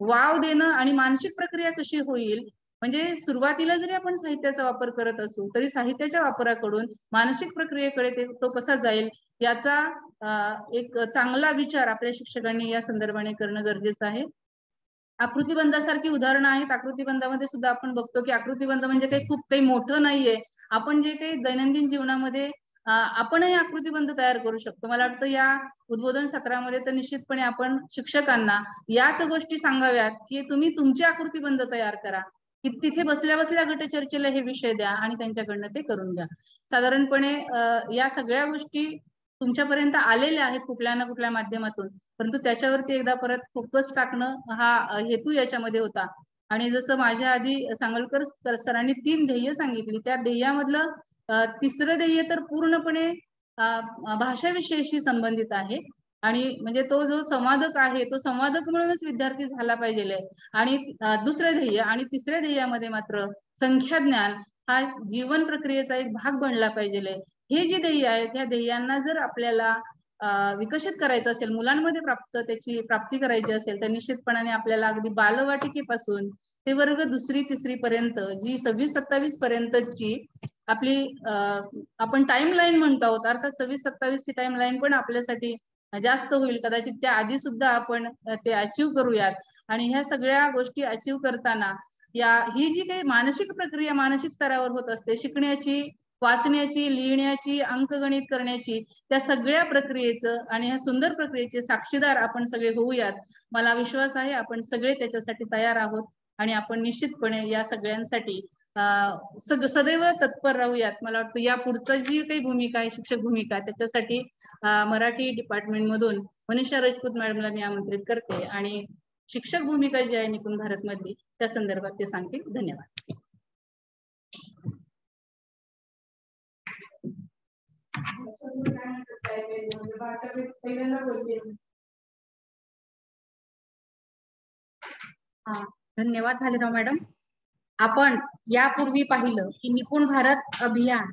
वाव देणं आणि मानसिक प्रक्रिया कशी होईल, म्हणजे सुरुवातीला जरी आपण साहित्याचा वापर करत असू तरी साहित्याच्या वापराकडून मानसिक प्रक्रियेकडे तो कसा जाईल याचा एक चांगला विचार आपल्या शिक्षकांनी या संदर्भाने करणं गरजेचं आहे. आकृतीबंधासारखी उदाहरणं आहेत. आकृतीबंधामध्ये सुद्धा आपण बघतो की आकृतीबंध म्हणजे काही मोठं नाहीये. आपण जे काही दैनंदिन जीवनामध्ये आपणही आकृतीबंध तयार करू शकतो. मला वाटतं या उद्बोधन सत्रामध्ये तर निश्चितपणे आपण शिक्षकांना याच गोष्टी सांगाव्यात की तुम्ही तुमचे आकृतीबंध तयार करा, की तिथे बसल्या बसल्या गटचर्चेला हे विषय द्या आणि त्यांच्याकडनं ते करून द्या. साधारणपणे या सगळ्या गोष्टी तुमच्यापर्यंत आलेल्या आहेत कुठल्या ना कुठल्या माध्यमातून, परंतु त्याच्यावरती एकदा परत फोकस टाकणं हा हेतू याच्यामध्ये होता. आणि जसं माझ्या आधी सांगलकर सरांनी 3 ध्येय सांगितली, त्या ध्येयामधलं तिसरं ध्येय तर पूर्णपणे भाषाविषयीशी संबंधित आहे. आणि म्हणजे तो जो संवादक आहे तो संवादक म्हणूनच विद्यार्थी झाला पाहिजे. आणि दुसरं ध्येय आणि तिसऱ्या ध्येयामध्ये मात्र संख्याज्ञान हा जीवन प्रक्रियेचा एक भाग बनला पाहिजे. हे जे ध्येय आहेत ह्या ध्येयांना जर आपल्याला विकसित करायचं असेल, मुलांमध्ये त्याची प्राप्ती करायची असेल तर निश्चितपणाने आपल्याला अगदी बालवाटिकेपासून ते वर्ग 2री 3री पर्यंत जी 26-27 पर्यंतची आपली आपण टाइमलाईन म्हणतो आहोत, अर्थात 26-27 ही टाइमलाईन पण आपल्यासाठी जास्त होईल कदाचित, त्या आधी सुद्धा आपण ते अचीव करूयात. आणि ह्या सगळ्या गोष्टी अचीव करताना ही जी काही मानसिक प्रक्रिया मानसिक स्तरावर होत असते, शिकण्याची, वाचण्याची, लिहिण्याची, अंकगणित करण्याची, त्या सगळ्या प्रक्रियेचं आणि ह्या सुंदर प्रक्रियेचे साक्षीदार आपण सगळे होऊयात. मला विश्वास आहे आपण सगळे त्याच्यासाठी तयार आहोत आणि आपण निश्चितपणे या सगळ्यांसाठी सदैव तत्पर राहूयात. मला वाटतं या पुढचं जी काही भूमिका आहे, शिक्षक भूमिका, त्याच्यासाठी मराठी डिपार्टमेंट मधून मनीषा राजपूत मॅडमला मी आमंत्रित करते आणि शिक्षक भूमिका जी आहे निपुण भारत मधली त्या संदर्भात ते सांगतील. धन्यवाद. धन्यवाद भालेराव मॅडम. आपण यापूर्वी पाहिलं की निपुण भारत अभियान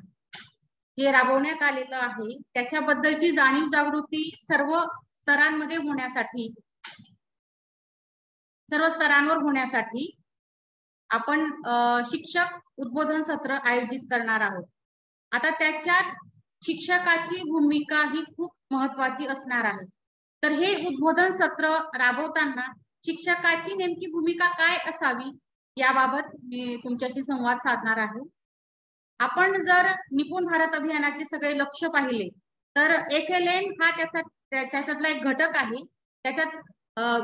जे राबवण्यात आलेलं आहे त्याच्याबद्दलची जाणीव जागृती सर्व स्तरांवर होण्यासाठी आपण शिक्षक उद्बोधन सत्र आयोजित करणार आहोत. आता त्याच्यात शिक्षकाची भूमिका ही खूप महत्वाची असणार आहे. तर हे उद्बोधन सत्र राबवताना शिक्षकाची नेमकी भूमिका काय असावी याबाबत मी तुमच्याशी संवाद साधणार आहे. आपण जर निपुण भारत अभियानाचे सगळे लक्ष्य पाहिले तर FLN हा त्याच्यातला एक घटक आहे. त्याच्यात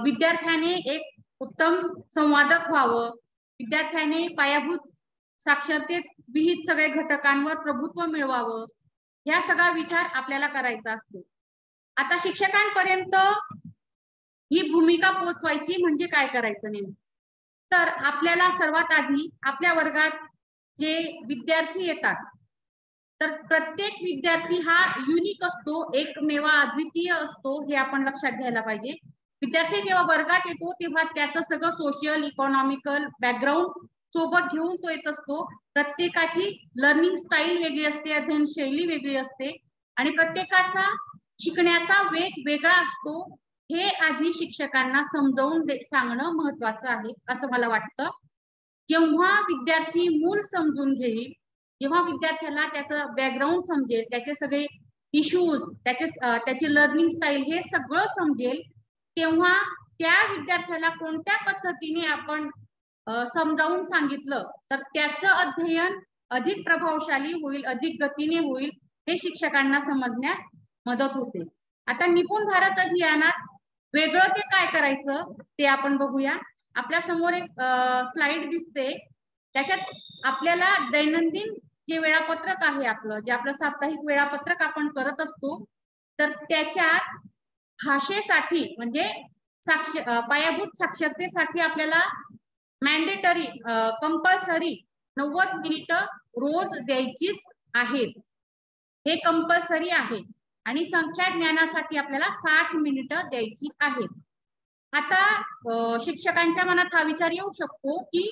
विद्यार्थ्याने एक उत्तम संवादक व्हावं, विद्यार्थ्याने पायाभूत साक्षरतेत विहित सगळे घटकांवर प्रभुत्व मिळवावं, ह्या सगळा विचार आपल्याला करायचा असतो. आता शिक्षकांपर्यंत ही भूमिका पोहोचवायची म्हणजे काय करायचं नेमकं, तर आपल्याला सर्वात आधी आपल्या वर्गात जे विद्यार्थी येतात तर प्रत्येक विद्यार्थी हा युनिक असतो, एकमेवा अद्वितीय असतो, हे आपण लक्षात घ्यायला पाहिजे. विद्यार्थी जेव्हा वर्गात येतो तेव्हा त्याचं सगळं सोशल इकॉनॉमिकल बॅकग्राऊंड सोबत घेऊन तो येत असतो. प्रत्येकाची लर्निंग स्टाईल वेगळी असते, अध्ययन शैली वेगळी असते आणि प्रत्येकाचा शिकण्याचा वेग वेगळा असतो. हे आधी शिक्षकांना समजावून सांगणं महत्वाचं आहे असं मला वाटतं. जेव्हा विद्यार्थी मूल समजून घेईल, जेव्हा विद्यार्थ्याला त्याचं बॅकग्राऊंड समजेल, त्याचे सगळे इश्यूज, त्याची लर्निंग स्टाईल हे सगळं समजेल, तेव्हा त्या विद्यार्थ्याला कोणत्या पद्धतीने आपण समजावून सांगितलं तर त्याचं अध्ययन अधिक प्रभावशाली होईल, अधिक गतीने होईल, हे शिक्षकांना समजण्यास मदत होते. आता निपुण भारत अभियानात वेगळं ते काय करायचं ते आपण बघूया. आपल्या समोर एक स्लाइड दिसते, त्याच्यात आपल्याला दैनंदिन जे वेळापत्रक आहे आपलं, जे आपलं साप्ताहिक वेळापत्रक आपण करत असतो, तर त्याच्यात भाषेसाठी म्हणजे पायाभूत साक्षरतेसाठी आपल्याला मॅन्डेटरी कंपल्सरी 90 मिनिटं रोज द्यायचीच आहेत, हे कंपल्सरी आहे. आणि संख्या ज्ञानासाठी आपल्याला 60 मिनिटं द्यायची आहेत. आता शिक्षकांच्या मनात हा विचार येऊ शकतो की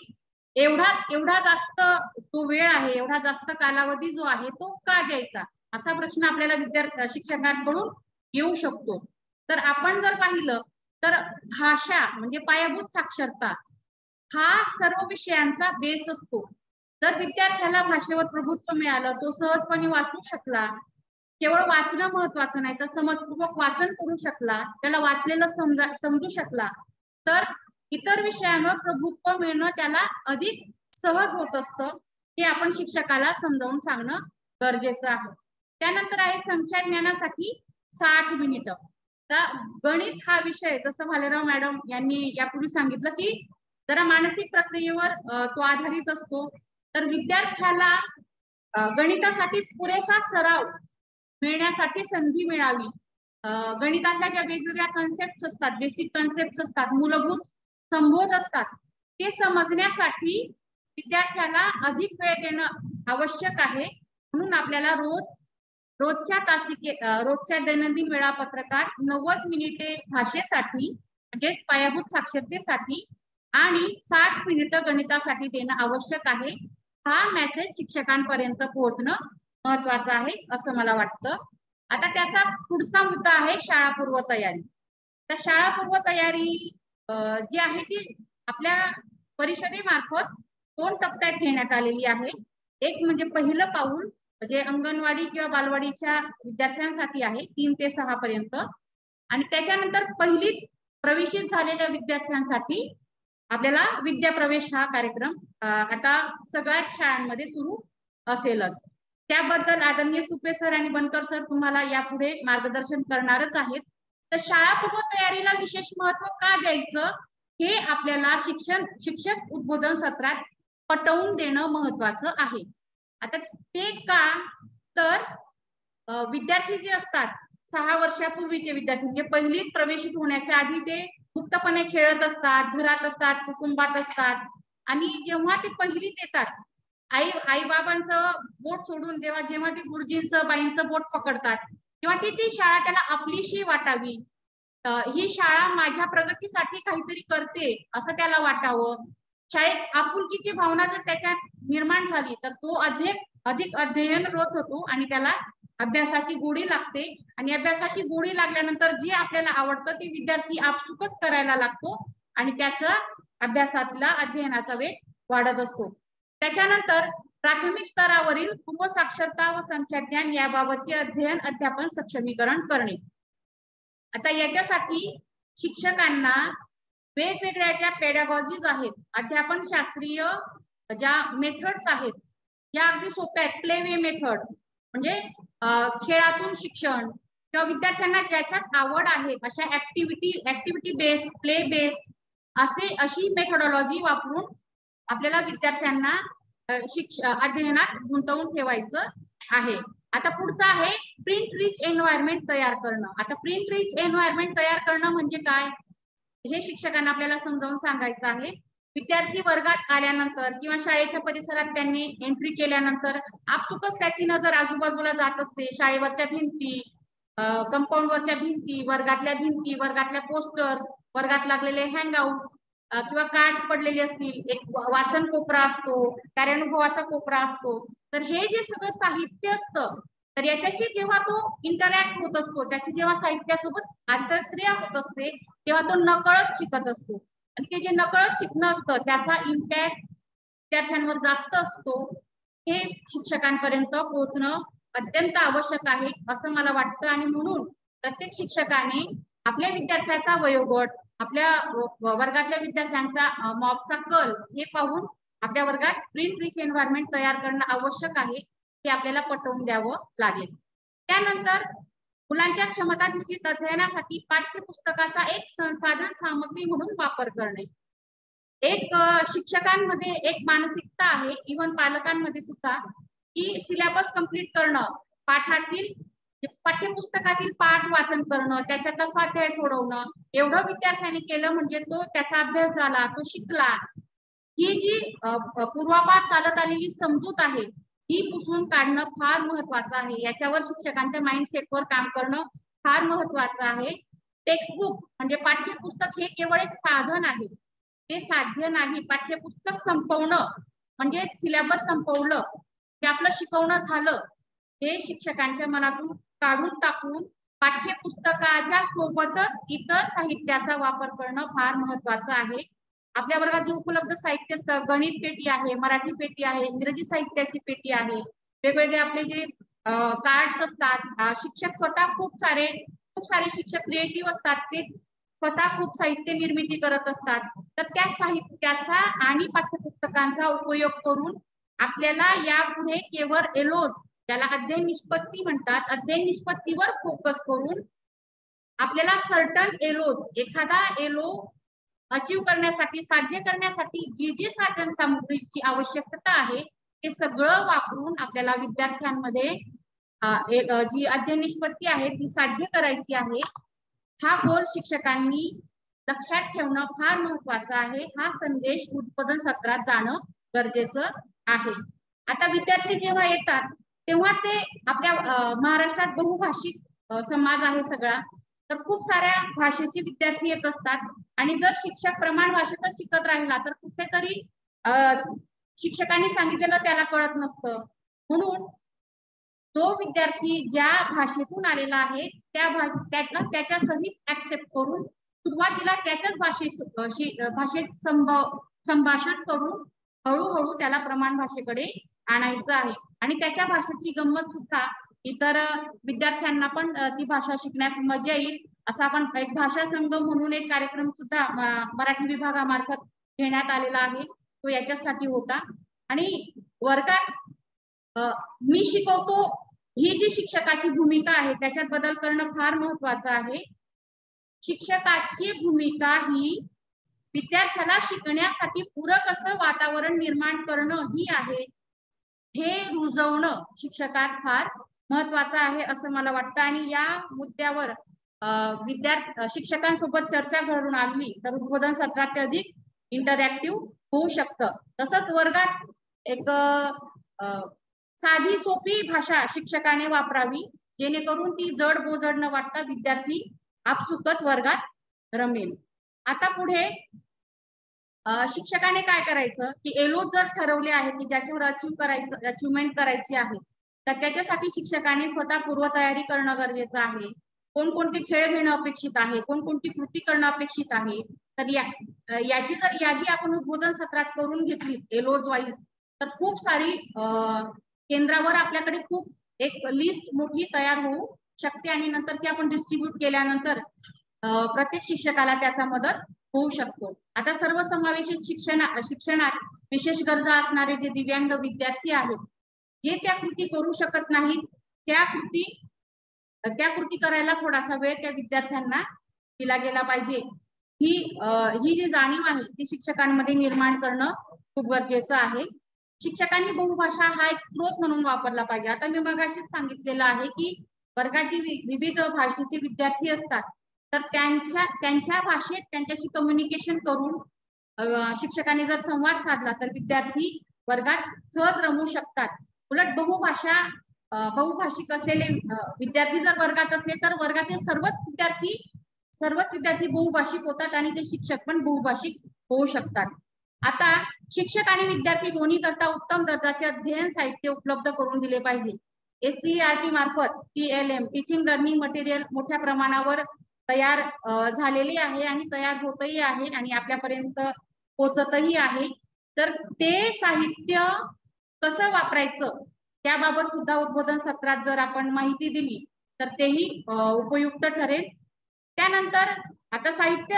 एवढा जास्त तो वेळ आहे, एवढा जास्त कालावधी जो आहे तो का द्यायचा, असा प्रश्न आपल्याला शिक्षकांकडून येऊ शकतो. तर आपण जर पाहिलं तर भाषा म्हणजे पायाभूत साक्षरता हा सर्व विषयांचा बेस असतो. जर विद्यार्थ्याला भाषेवर प्रभुत्व मिळालं, तो सहजपणे वाचू शकला, केवळ वाचणं महत्वाचं नाही तर समजपूर्वक वाचन करू शकला, त्याला वाचलेलं समजू शकला, तर इतर विषयांवर प्रभुत्व मिळणं त्याला अधिक सहज होत असतं. हे आपण शिक्षकाला समजावून सांगणं गरजेचं आहे. त्यानंतर आहे संख्या ज्ञानासाठी 60 मिनिटं. तर गणित हा विषय जसं भालेराव मॅडम यांनी यापूर्वी सांगितलं की जरा मानसिक प्रक्रियेवर तो आधारित असतो. तर विद्यार्थ्याला गणितासाठी पुरेसा सराव मिळण्यासाठी संधी मिळावी, गणिताच्या ज्या वेगवेगळ्या कन्सेप्ट असतात, बेसिक कन्सेप्ट असतात, मूलभूत संबोध असतात, ते समजण्यासाठी विद्यार्थ्याला अधिक वेळ देणं आवश्यक आहे. म्हणून आपल्याला रोजच्या दैनंदिन वेळापत्रकात 90 मिनिटे भाषेसाठी म्हणजे पायाभूत साक्षरतेसाठी आणि 60 मिनिटं गणितासाठी देणं आवश्यक आहे. हा मेसेज शिक्षकांपर्यंत पोहोचणं महत्वाचं आहे असं मला वाटतं. आता त्याचा पुढचा मुद्दा आहे शाळापूर्व तयारी. तर शाळापूर्व तयारी जी आहे ती आपल्या परिषदेमार्फत 2 टप्प्यात घेण्यात आलेली आहे. एक म्हणजे पहिलं पाऊल म्हणजे अंगणवाडी किंवा बालवाडीच्या विद्यार्थ्यांसाठी आहे 3 ते 6 पर्यंत, आणि त्याच्यानंतर पहिलीत प्रवेशित झालेल्या विद्यार्थ्यांसाठी आपल्याला विद्या प्रवेश हा कार्यक्रम आता सगळ्याच शाळांमध्ये सुरू असेलच. त्याबद्दल आदरणीय सुपे सर आणि बनकर सर तुम्हाला यापुढे मार्गदर्शन करणारच आहेत. तर शाळापूर्व तयारीला विशेष महत्व का द्यायचं हे आपल्याला शिक्षक उद्बोधन सत्रात पटवून देणं महत्वाचं आहे. आता ते का, तर विद्यार्थी जे असतात 6 वर्षापूर्वीचे विद्यार्थी म्हणजे पहिलीत प्रवेशित होण्याच्या आधी ते मुक्तपणे खेळत असतात, घरात असतात, कुटुंबात असतात, आणि जेव्हा ते पहिलीत येतात आई बाबांचं बोट सोडून जेव्हा ते गुरुजींचं बाईंचं बोट पकडतात तेव्हा ती शाळा त्याला आपलीशी वाटावी, ही शाळा माझ्या प्रगतीसाठी काहीतरी करते असं त्याला वाटावं. शाळेत आपुलकीची भावना जर त्याच्यात निर्माण झाली तर तो अधिक अध्ययनरत होतो आणि त्याला अभ्यासाची गोडी लागते, आणि अभ्यासाची गोडी लागल्यानंतर जे आपल्याला आवडतं ते विद्यार्थी आपसुकच करायला लागतो आणि त्याचा अभ्यासातला अध्ययनाचा वेग वाढत असतो. त्याच्यानंतर प्राथमिक स्तरावरील पूर्व साक्षरता व संख्याज्ञान याबाबतचे अध्ययन अध्यापन सक्षमीकरण करणे. आता याच्यासाठी शिक्षकांना वेगवेगळ्या ज्या पेडागॉजीज आहेत, अध्यापन शास्त्रीय ज्या मेथड्स आहेत ज्या अगदी सोप्या आहेत, प्ले वे मेथड म्हणजे खेळातून शिक्षण किंवा विद्यार्थ्यांना ज्याच्यात आवड आहे अशा ऍक्टिव्हिटी बेस्ड, प्ले बेस्ड अशी मेथोडॉलॉजी वापरून आपल्याला विद्यार्थ्यांना अध्ययनात गुंतवून ठेवायचं आहे. आता पुढचं आहे प्रिंट रिच एन्व्हायरमेंट तयार करणं. आता प्रिंट रिच एन्व्हायरमेंट तयार करणं म्हणजे काय हे शिक्षकांना आपल्याला समजावून सांगायचं आहे. विद्यार्थी वर्गात आल्यानंतर किंवा शाळेच्या परिसरात त्यांनी एंट्री केल्यानंतर आपसुकच त्याची नजर आजूबाजूला जात असते. शाळेवरच्या भिंती, कंपाऊंडवरच्या भिंती, वर्गातल्या पोस्टर्स, वर्गात लागलेले हँगआउट्स किंवा कार्ड्स पडलेले असतील, एक वाचन कोपरा असतो, कार्यानुभवाचा कोपरा असतो. तर हे जे सगळं साहित्य असतं, तर याच्याशी जेव्हा तो इंटरॅक्ट होत असतो, त्याची जेव्हा साहित्यासोबत आंतरक्रिया होत असते, तेव्हा तो नकळत शिकत असतो. आणि ते जे नकळत शिकणं असतं त्याचा इम्पॅक्ट विद्यार्थ्यांवर जास्त असतो. हे शिक्षकांपर्यंत पोहोचणं अत्यंत आवश्यक आहे असं मला वाटतं. आणि म्हणून प्रत्येक शिक्षकाने आपल्या विद्यार्थ्याचा वयोगट, आपल्या वर्गातल्या विद्यार्थ्यांचा मॉबचा कल हे पाहून आपल्या वर्गात प्रिंट रिच एन्व्हायरमेंट तयार करणं आवश्यक आहे, हे आपल्याला पटवून द्यावं लागेल. त्यानंतर मुलांच्या क्षमतानिश्चित अध्ययनासाठी पाठ्यपुस्तकाचा एक संसाधन सामग्री म्हणून वापर करणे. एक शिक्षकांमध्ये एक मानसिकता आहे, इव्हन पालकांमध्ये सुद्धा, की सिलेबस कंप्लीट करणं, पाठ्यपुस्तकातील पाठ वाचन करणं, त्याच्यातला स्वाध्याय सोडवणं, एवढं विद्यार्थ्यांनी केलं म्हणजे तो त्याचा अभ्यास झाला, तो शिकला. ही जी पूर्वापार चालत आलेली समजूत आहे ही पुसून काढणं फार महत्वाचं आहे. याच्यावर शिक्षकांच्या माइंडसेटवर काम करणं फार महत्वाचं आहे. टेक्स्टबुक म्हणजे पाठ्यपुस्तक हे केवळ एक साधन आहे, ते साध्य नाही. पाठ्यपुस्तक संपवणं म्हणजे सिलेबस संपवलं की आपलं शिकवणं झालं, हे शिक्षकांच्या मनातून काढून टाकून पाठ्यपुस्तकाच्या सोबतच इतर साहित्याचा वापर करणं फार महत्वाचं आहे. आपल्या वर्गात जे उपलब्ध साहित्य असतं, गणित पेटी आहे, मराठी पेटी आहे, इंग्रजी साहित्याची पेटी आहे, वेगवेगळे आपले जे कार्ड्स असतात, शिक्षक स्वतः खूप सारे शिक्षक क्रिएटिव्ह असतात, ते स्वतः खूप साहित्य निर्मिती करत असतात. तर त्या साहित्याचा आणि पाठ्यपुस्तकांचा उपयोग करून आपल्याला यापुढे केवळ एलोज, त्याला अध्ययन निष्पत्ती म्हणतात, अध्ययन निष्पत्तीवर फोकस करून आपल्याला सर्टन एलोज, एखादा एलो अचीव करण्यासाठी, साध्य करण्यासाठी जी साधन सामग्रीची आवश्यकता आहे ते सगळं वापरून आपल्याला विद्यार्थ्यांमध्ये जी अध्ययन निष्पत्ती आहे ती साध्य करायची आहे. हा गोल शिक्षकांनी लक्षात ठेवणं फार महत्वाचं आहे. हा संदेश उत्पादन सत्रात जाणं गरजेचं आहे. आता विद्यार्थी जेव्हा येतात तेव्हा ते आपल्या महाराष्ट्रात बहुभाषिक समाज आहे सगळा, तर खूप साऱ्या भाषेचे विद्यार्थी येत असतात. आणि जर शिक्षक प्रमाण भाषेतच शिकत राहिला तर कुठेतरी शिक्षकांनी सांगितलेलं त्याला कळत नसतं. म्हणून तो विद्यार्थी ज्या भाषेतून आलेला आहे त्याच्या सहित ऍक्सेप्ट करून सुरुवातीला त्याच्याच भाषेत संभाषण करून हळूहळू त्याला प्रमाण भाषेकडे आणायचं आहे. आणि त्याच्या भाषेतली गंमत सुद्धा इतर विद्यार्थ्यांना पण ती भाषा शिकण्यास मजा येईल असा आपण एक भाषा संगम म्हणून एक कार्यक्रम सुद्धा मराठी विभागामार्फत घेण्यात आलेला आहे, तो याच्यासाठी होता. आणि वर्गात मी शिकवतो ही जी शिक्षकाची भूमिका आहे त्याच्यात बदल करणं फार महत्वाचं आहे. शिक्षकाची भूमिका ही विद्यार्थ्याला शिकण्यासाठी पूरक असं वातावरण निर्माण करणं ही आहे. हे रुजवणं शिक्षकात फार महत्वाचं आहे असं मला वाटतं. आणि या मुद्द्यावर शिक्षकांसोबत चर्चा घडून आणली तर उद्बोधन सत्रात ते अधिक इंटरॅक्टिव्ह होऊ शकतं. तसंच वर्गात एक साधी सोपी भाषा शिक्षकाने वापरावी जेणेकरून ती जड बोजड न वाटता विद्यार्थी आपसुकच वर्गात रमेल. आता पुढे शिक्षकाने काय करायचं की एलो जर ठरवले आहे की ज्याच्यावर अचिव्हमेंट करायची आहे तर त्याच्यासाठी शिक्षकाने स्वतः पूर्वतयारी करणं गरजेचं आहे. कोणकोणते खेळ घेणं अपेक्षित आहे, कोणकोणती कृती करणं अपेक्षित आहे. तर याची जर यादी आपण उद्बोधन सत्रात करून घेतली एलोज वाईज तर खूप सारी केंद्रावर आपल्याकडे खूप एक लिस्ट मोठी तयार होऊ शकते आणि नंतर ती आपण डिस्ट्रीब्यूट केल्यानंतर प्रत्येक शिक्षकाला त्याचा मदत होऊ शकतो. आता सर्वसमावेशक शिक्षणात विशेष गरजा असणारे जे दिव्यांग विद्यार्थी आहेत, जे त्या कृती करू शकत नाहीत, त्या कृती करायला थोडासा वेळ त्या विद्यार्थ्यांना दिला गेला पाहिजे. ही जी जाणीव आहे ती शिक्षकांमध्ये निर्माण करणं खूप गरजेचं आहे. शिक्षकांनी बहुभाषा हा एक स्रोत म्हणून वापरला पाहिजे. आता मी मगाशीच सांगितलेलं आहे की वर्गात जी विविध भाषेचे विद्यार्थी असतात तर त्यांच्या भाषेत त्यांच्याशी कम्युनिकेशन करून शिक्षकांनी जर संवाद साधला तर विद्यार्थी वर्गात सहज रमू शकतात. उलट बहुभाषिक असलेले विद्यार्थी जर वर्गात असले तर वर्गातील सर्वच विद्यार्थी बहुभाषिक होतात आणि ते शिक्षक पण बहुभाषिक होऊ शकतात. आता शिक्षक आणि विद्यार्थी दोन्ही करता उत्तम दर्जाचे अध्ययन साहित्य उपलब्ध करून दिले पाहिजे. SCERT मार्फत TLM टीचिंग लर्निंग मटेरियल मोठ्या प्रमाणावर तयार झालेली आहे आणि तयार होतही आहे आणि आपल्यापर्यंत पोहोचतही आहे. तर ते साहित्य कसं वापरायचं त्याबाबत सुद्धा उद्बोधन सत्रात जर आपण माहिती दिली तर तेही उपयुक्त ठरेल. त्यानंतर आता साहित्य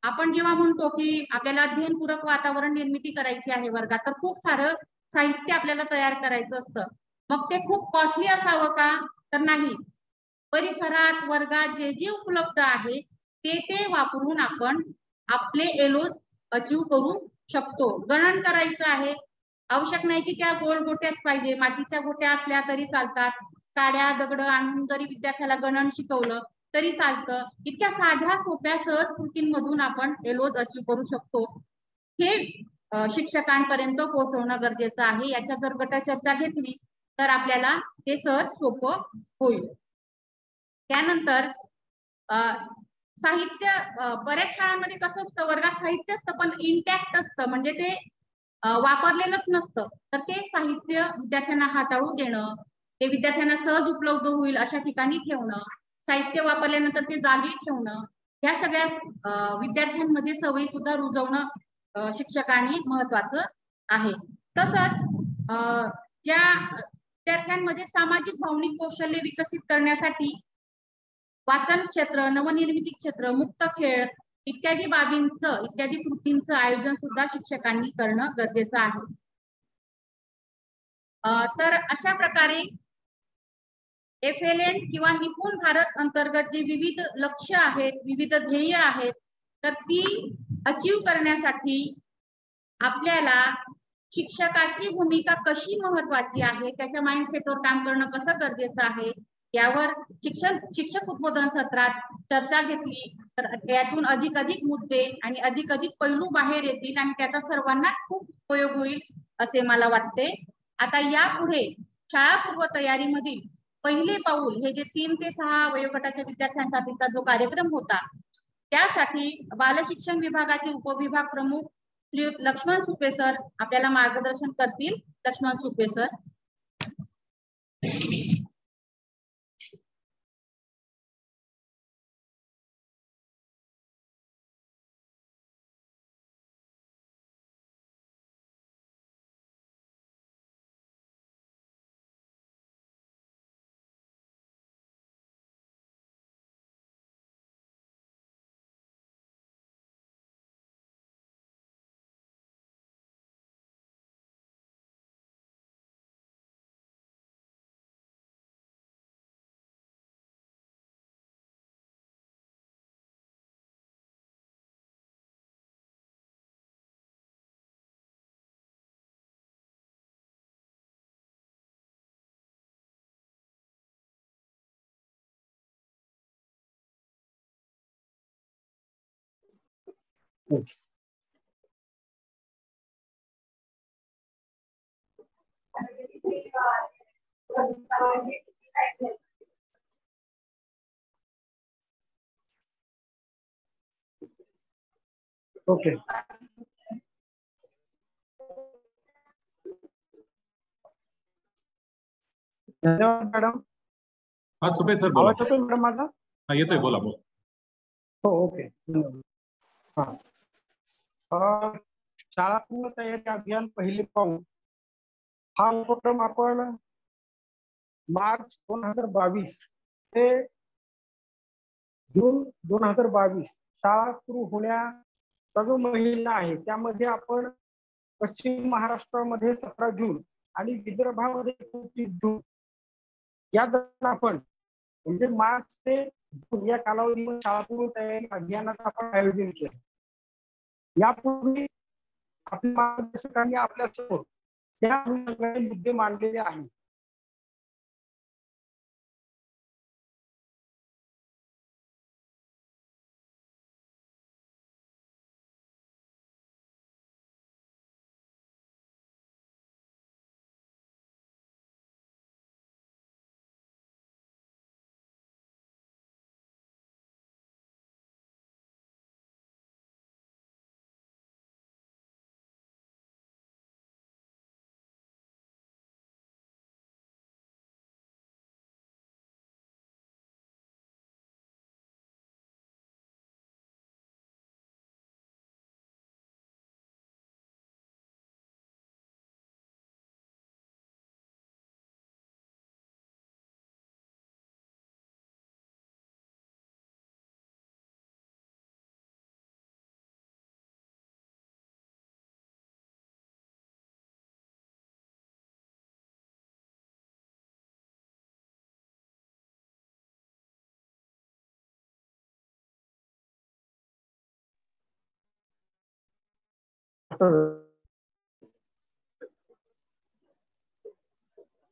आपण जेव्हा म्हणतो की आपल्याला अध्ययनपूरक वातावरण निर्मिती करायची आहे वर्गात, तर खूप सारं साहित्य आपल्याला तयार करायचं असतं. मग ते खूप कॉस्टली असावं का? तर नाही. परिसरात वर्गात जे जे उपलब्ध आहे ते वापरून आपण आपले एलोज अचीव करू शकतो. गणन करायचं आहे, आवश्यक नाही की त्या गोल गोट्याच पाहिजे, मातीच्या गोट्या असल्या तरी चालतात. काड्या दगड आणून जरी विद्यार्थ्याला गणन शिकवलं तरी चालतं. इतक्या साध्या सोप्या सहज कृतींमधून आपण एलोज अचीव करू शकतो. हे शिक्षकांपर्यंत पोहोचवणं गरजेचं आहे. याच्या जर गट चर्चा घेतली तर आपल्याला ते सहज सोपं होईल. त्यानंतर साहित्य बऱ्याच शाळांमध्ये कसं असतं, वर्गात साहित्य असतं पण इंटॅक्ट असतं, म्हणजे ते वापरलेलंच नसतं. तर ते साहित्य विद्यार्थ्यांना हाताळू देणं, ते विद्यार्थ्यांना सहज उपलब्ध होईल अशा ठिकाणी ठेवणं, साहित्य वापरल्यानंतर ते जागी ठेवणं, या सगळ्या विद्यार्थ्यांमध्ये सवयी सुद्धा रुजवणं शिक्षकांनी महत्वाचं आहे. तसंच ज्या विद्यार्थ्यांमध्ये सामाजिक भावनिक कौशल्य विकसित करण्यासाठी वाचन क्षेत्र, नवनिर्मिती क्षेत्र, मुक्त खेळ इत्यादी कृतींचं आयोजन सुद्धा शिक्षकांनी करणं गरजेचं आहे. तर अशा प्रकारे FLN किंवा निपुण भारत अंतर्गत जे विविध लक्ष्य आहेत, विविध ध्येय आहेत, तर ती अचीव करण्यासाठी आपल्याला शिक्षकाची भूमिका कशी महत्वाची आहे, त्याच्या माइंडसेटवर काम करणं कसं गरजेचं आहे, यावर शिक्षक उद्बोधन सत्रात चर्चा घेतली तर यातून अधिक मुद्दे आणि अधिक पैलू बाहेर येतील आणि त्याचा सर्वांना खूप उपयोग होईल असे मला वाटते. आता यापुढे शाळापूर्व तयारीमधील पहिले पाऊल हे जे 3 ते 6 वयोगटाच्या विद्यार्थ्यांसाठीचा जो कार्यक्रम होता, त्यासाठी बालशिक्षण विभागाचे उपविभाग प्रमुख श्री लक्ष्मण सुपे सर आपल्याला मार्गदर्शन करतील. लक्ष्मण सुपे सर. ओके. धन्यवाद मॅडम. हा सुपे सर बोला. आवाज येतोय मॅडम माझा? हा येतोय, बोला बोला. हो ओके. हा शाळा पूर्ण तयारी अभियान पहिले पाऊल हा उपक्रम आपण मार्च 2022 ते जून 2022 शाळा सुरू होण्याचा जो महिना आहे त्यामध्ये आपण पश्चिम महाराष्ट्रामध्ये 17 जून आणि विदर्भामध्ये 29 जून या दरम्यान आपण म्हणजे मार्च ते जून या कालावधीमध्ये शाळा पूर्ण तयारी अभियानाचं आपण आयोजन केलं. यापूर्वी आपल्या मार्गदर्शकांनी आपल्यासमोर त्या अनुषंगाने मुद्दे मांडलेले आहेत.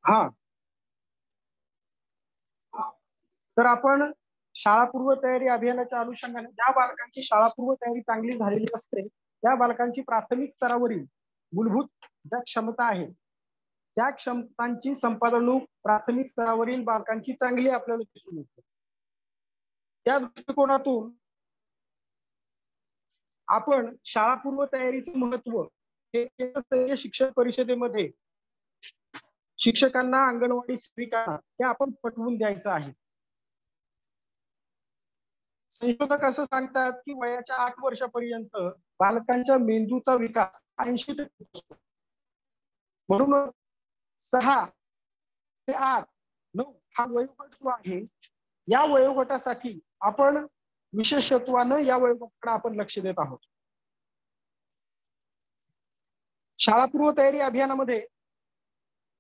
हा, तर आपण शाळापूर्व तयारी अभियानाच्या अनुषंगाने ज्या बालकांची शाळापूर्व तयारी चांगली झालेली असते त्या बालकांची प्राथमिक स्तरावरील मूलभूत ज्या क्षमता आहेत त्या क्षमतांची संपादनूक प्राथमिक स्तरावरील बालकांची चांगली आपल्याला दिसून येते. त्या दृष्टिकोनातून आपण शाळापूर्व तयारीचं महत्व हे केंद्रस्तरीय शिक्षण परिषदेमध्ये शिक्षकांना, अंगणवाडी सेविकांना हे आपण पटवून द्यायचं आहे. संशोधक असं सांगतात की वयाच्या 8 वर्षापर्यंत बालकांच्या मेंदूचा विकास 80% असतो. म्हणून 6 ते 8, 9 हा वयोगट जो आहे या वयोगटासाठी आपण विशेषत्वानं या वयोगटाकडे आपण लक्ष देत आहोत. शाळापूर्व तयारी अभियानामध्ये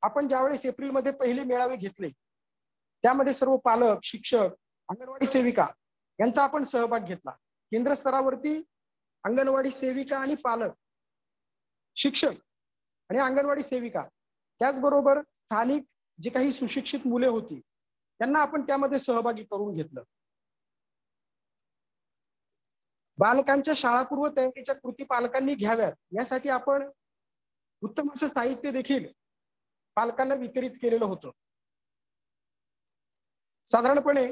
आपण ज्यावेळेस एप्रिलमध्ये पहिले मेळावे घेतले त्यामध्ये सर्व पालक, शिक्षक, अंगणवाडी सेविका यांचा आपण सहभाग घेतला. केंद्र स्तरावरती अंगणवाडी सेविका आणि पालक, शिक्षक आणि अंगणवाडी सेविका त्याचबरोबर स्थानिक जे काही सुशिक्षित मुले होती त्यांना आपण त्यामध्ये सहभागी करून घेतलं. बालकांच्या शाळापूर्व तयारीच्या कृती पालकांनी घ्याव्यात यासाठी आपण उत्तम असं साहित्य देखील पालकांना वितरित केलेलं होतं. साधारणपणे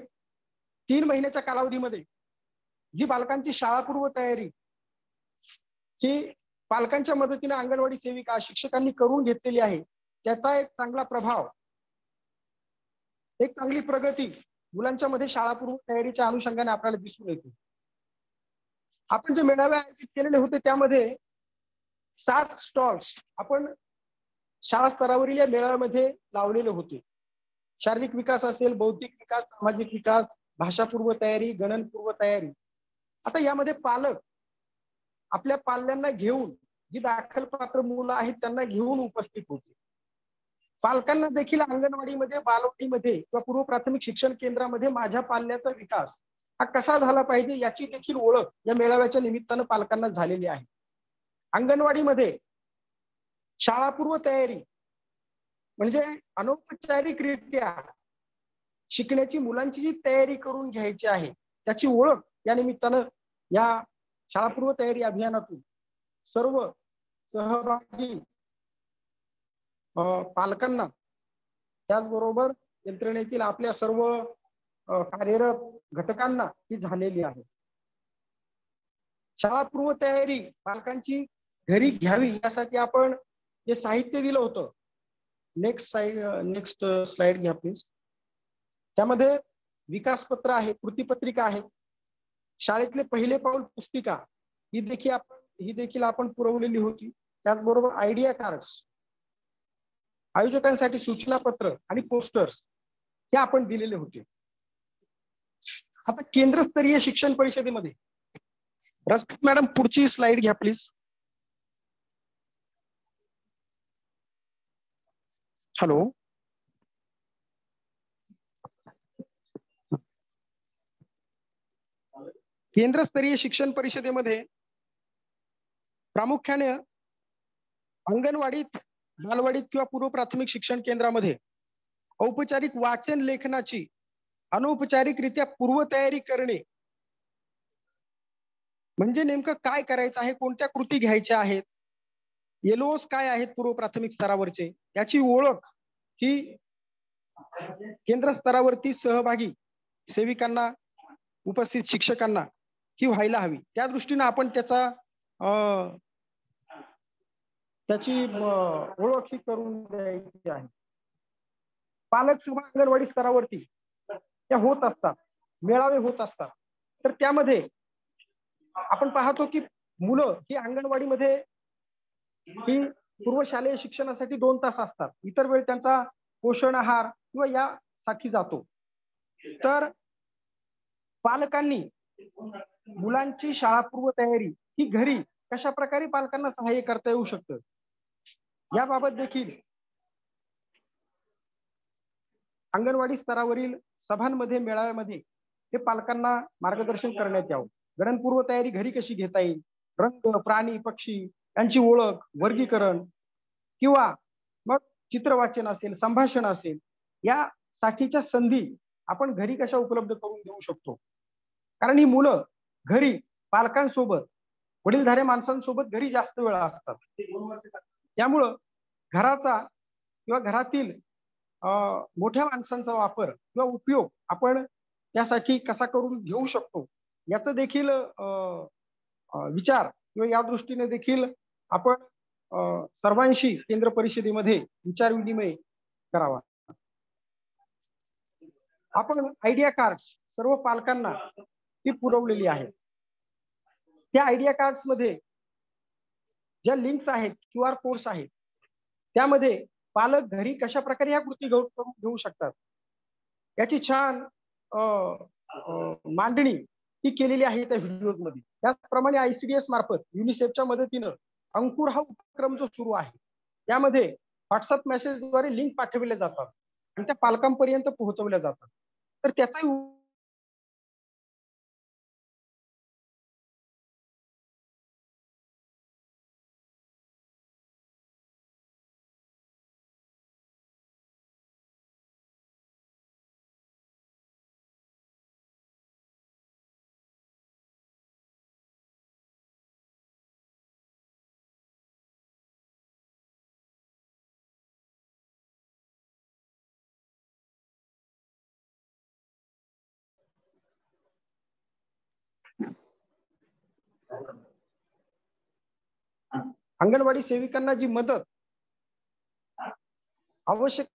3 महिन्याच्या कालावधीमध्ये जी बालकांची शाळापूर्व तयारी ही पालकांच्या मदतीने अंगणवाडी सेविका, शिक्षकांनी करून घेतलेली आहे त्याचा एक चांगला प्रभाव, एक चांगली प्रगती मुलांच्या मध्ये शाळापूर्व तयारीच्या अनुषंगाने आपल्याला दिसून येते. आपण जे मेळावे आयोजित केलेले होते त्यामध्ये 7 स्टॉल्स आपण शाळा स्तरावरील या मेळाव्यामध्ये लावलेले होते. शारीरिक विकास असेल, बौद्धिक विकास, सामाजिक विकास, भाषापूर्व तयारी, गणनपूर्व तयारी. आता यामध्ये पालक आपल्या पाल्यांना घेऊन, जी दाखल पात्र मुलं आहेत त्यांना घेऊन उपस्थित होते. पालकांना देखील अंगणवाडीमध्ये, बालवाडीमध्ये किंवा पूर्व प्राथमिक शिक्षण केंद्रामध्ये माझ्या पाल्याचा विकास हा कसा झाला पाहिजे याची देखील ओळख या मेळाव्याच्या निमित्तानं पालकांना झालेली आहे. अंगणवाडीमध्ये शाळापूर्व तयारी म्हणजे अनौपचारिकरित्या शिकण्याची मुलांची जी तयारी करून घ्यायची आहे त्याची ओळख या निमित्तानं या शाळापूर्व तयारी अभियानातून सर्व सहभागी पालकांना त्याचबरोबर यंत्रणेतील आपल्या सर्व कार्यरत घटकांना ही झालेली आहे. शाळापूर्व तयारी पालकांची घरी घ्यावी यासाठी आपण जे साहित्य दिलं होतं, नेक्स्ट स्लाइड घ्या प्लीज. त्यामध्ये विकासपत्र आहे, कृतीपत्रिका आहे, शाळेतले पहिले पाऊल पुस्तिका ही देखील आपण पुरवलेली होती. त्याचबरोबर आयडिया कार्ड्स, आयोजकांसाठी सूचना पत्र आणि पोस्टर्स हे आपण दिलेले होते. आता केंद्रस्तरीय शिक्षण परिषदेमध्ये रजपूत मॅडम पुढची स्लाइड घ्या प्लीज. हॅलो, केंद्रस्तरीय शिक्षण परिषदेमध्ये प्रामुख्याने अंगणवाडीत, बालवाडीत किंवा पूर्व प्राथमिक शिक्षण केंद्रामध्ये औपचारिक वाचन लेखनाची अनौपचारिकरित्या पूर्वतयारी करणे म्हणजे नेमकं काय करायचं आहे, कोणत्या कृती घ्यायच्या आहेत, एलओस काय आहेत पूर्व प्राथमिक स्तरावरचे याची ओळख ही केंद्र स्तरावरती सहभागी सेविकांना, उपस्थित शिक्षकांना ही व्हायला हवी. त्या दृष्टीने आपण त्याची ओळख ही करून द्यायची आहे. पालक सभा अंगणवाडी स्तरावरती त्या होत असतात, मेळावे होत असतात. तर त्यामध्ये आपण पाहतो की मुलं ही अंगणवाडीमध्ये ही पूर्वशालेय शिक्षणासाठी 2 तास असतात, इतर वेळ त्यांचा पोषण आहार किंवा यासाठी जातो. तर पालकांनी मुलांची शाळापूर्व तयारी ही घरी कशा प्रकारे पालकांना सहाय्य करता येऊ शकतं याबाबत देखील अंगणवाडी स्तरावरील सभांमध्ये, मेळाव्यामध्ये हे पालकांना मार्गदर्शन करण्यात यावं. गणनपूर्व तयारी घरी कशी घेता येईल, रंग, प्राणी, पक्षी त्यांची ओळख, वर्गीकरण किंवा मग चित्रवाचन असेल, संभाषण असेल, यासाठीच्या संधी आपण घरी कशा उपलब्ध करून देऊ शकतो. कारण ही मुलं घरी पालकांसोबत, वडीलधाऱ्या माणसांसोबत घरी जास्त वेळ असतात. त्यामुळं घराचा किंवा घरातील मोठ्या माणसांचा वापर किंवा उपयोग आपण त्यासाठी कसा करून घेऊ शकतो याचा देखील विचार किंवा या दृष्टीने देखील आपण सर्वांशी केंद्र परिषदेमध्ये विचार विनिमय करावा. आपण आयडिया कार्ड्स सर्व पालकांना ती पुरवलेली आहे. त्या आयडिया कार्ड्स मध्ये ज्या लिंक्स आहेत, QR कोड्स आहेत, त्यामध्ये पालक घरी कशा प्रकारे ह्या कृती घेऊ शकतात याची छान मांडणी ती केलेली आहे त्या व्हिडिओज मध्ये. त्याचप्रमाणे ICDS मार्फत युनिसेफच्या मदतीनं अंकुर हा उपक्रम जो सुरू आहे त्यामध्ये व्हॉट्सअप मेसेजद्वारे लिंक पाठवल्या जातात आणि त्या पालकांपर्यंत पोहोचवल्या जातात. तर त्याचाही अंगणवाडी सेविकांना जी मदत आवश्यक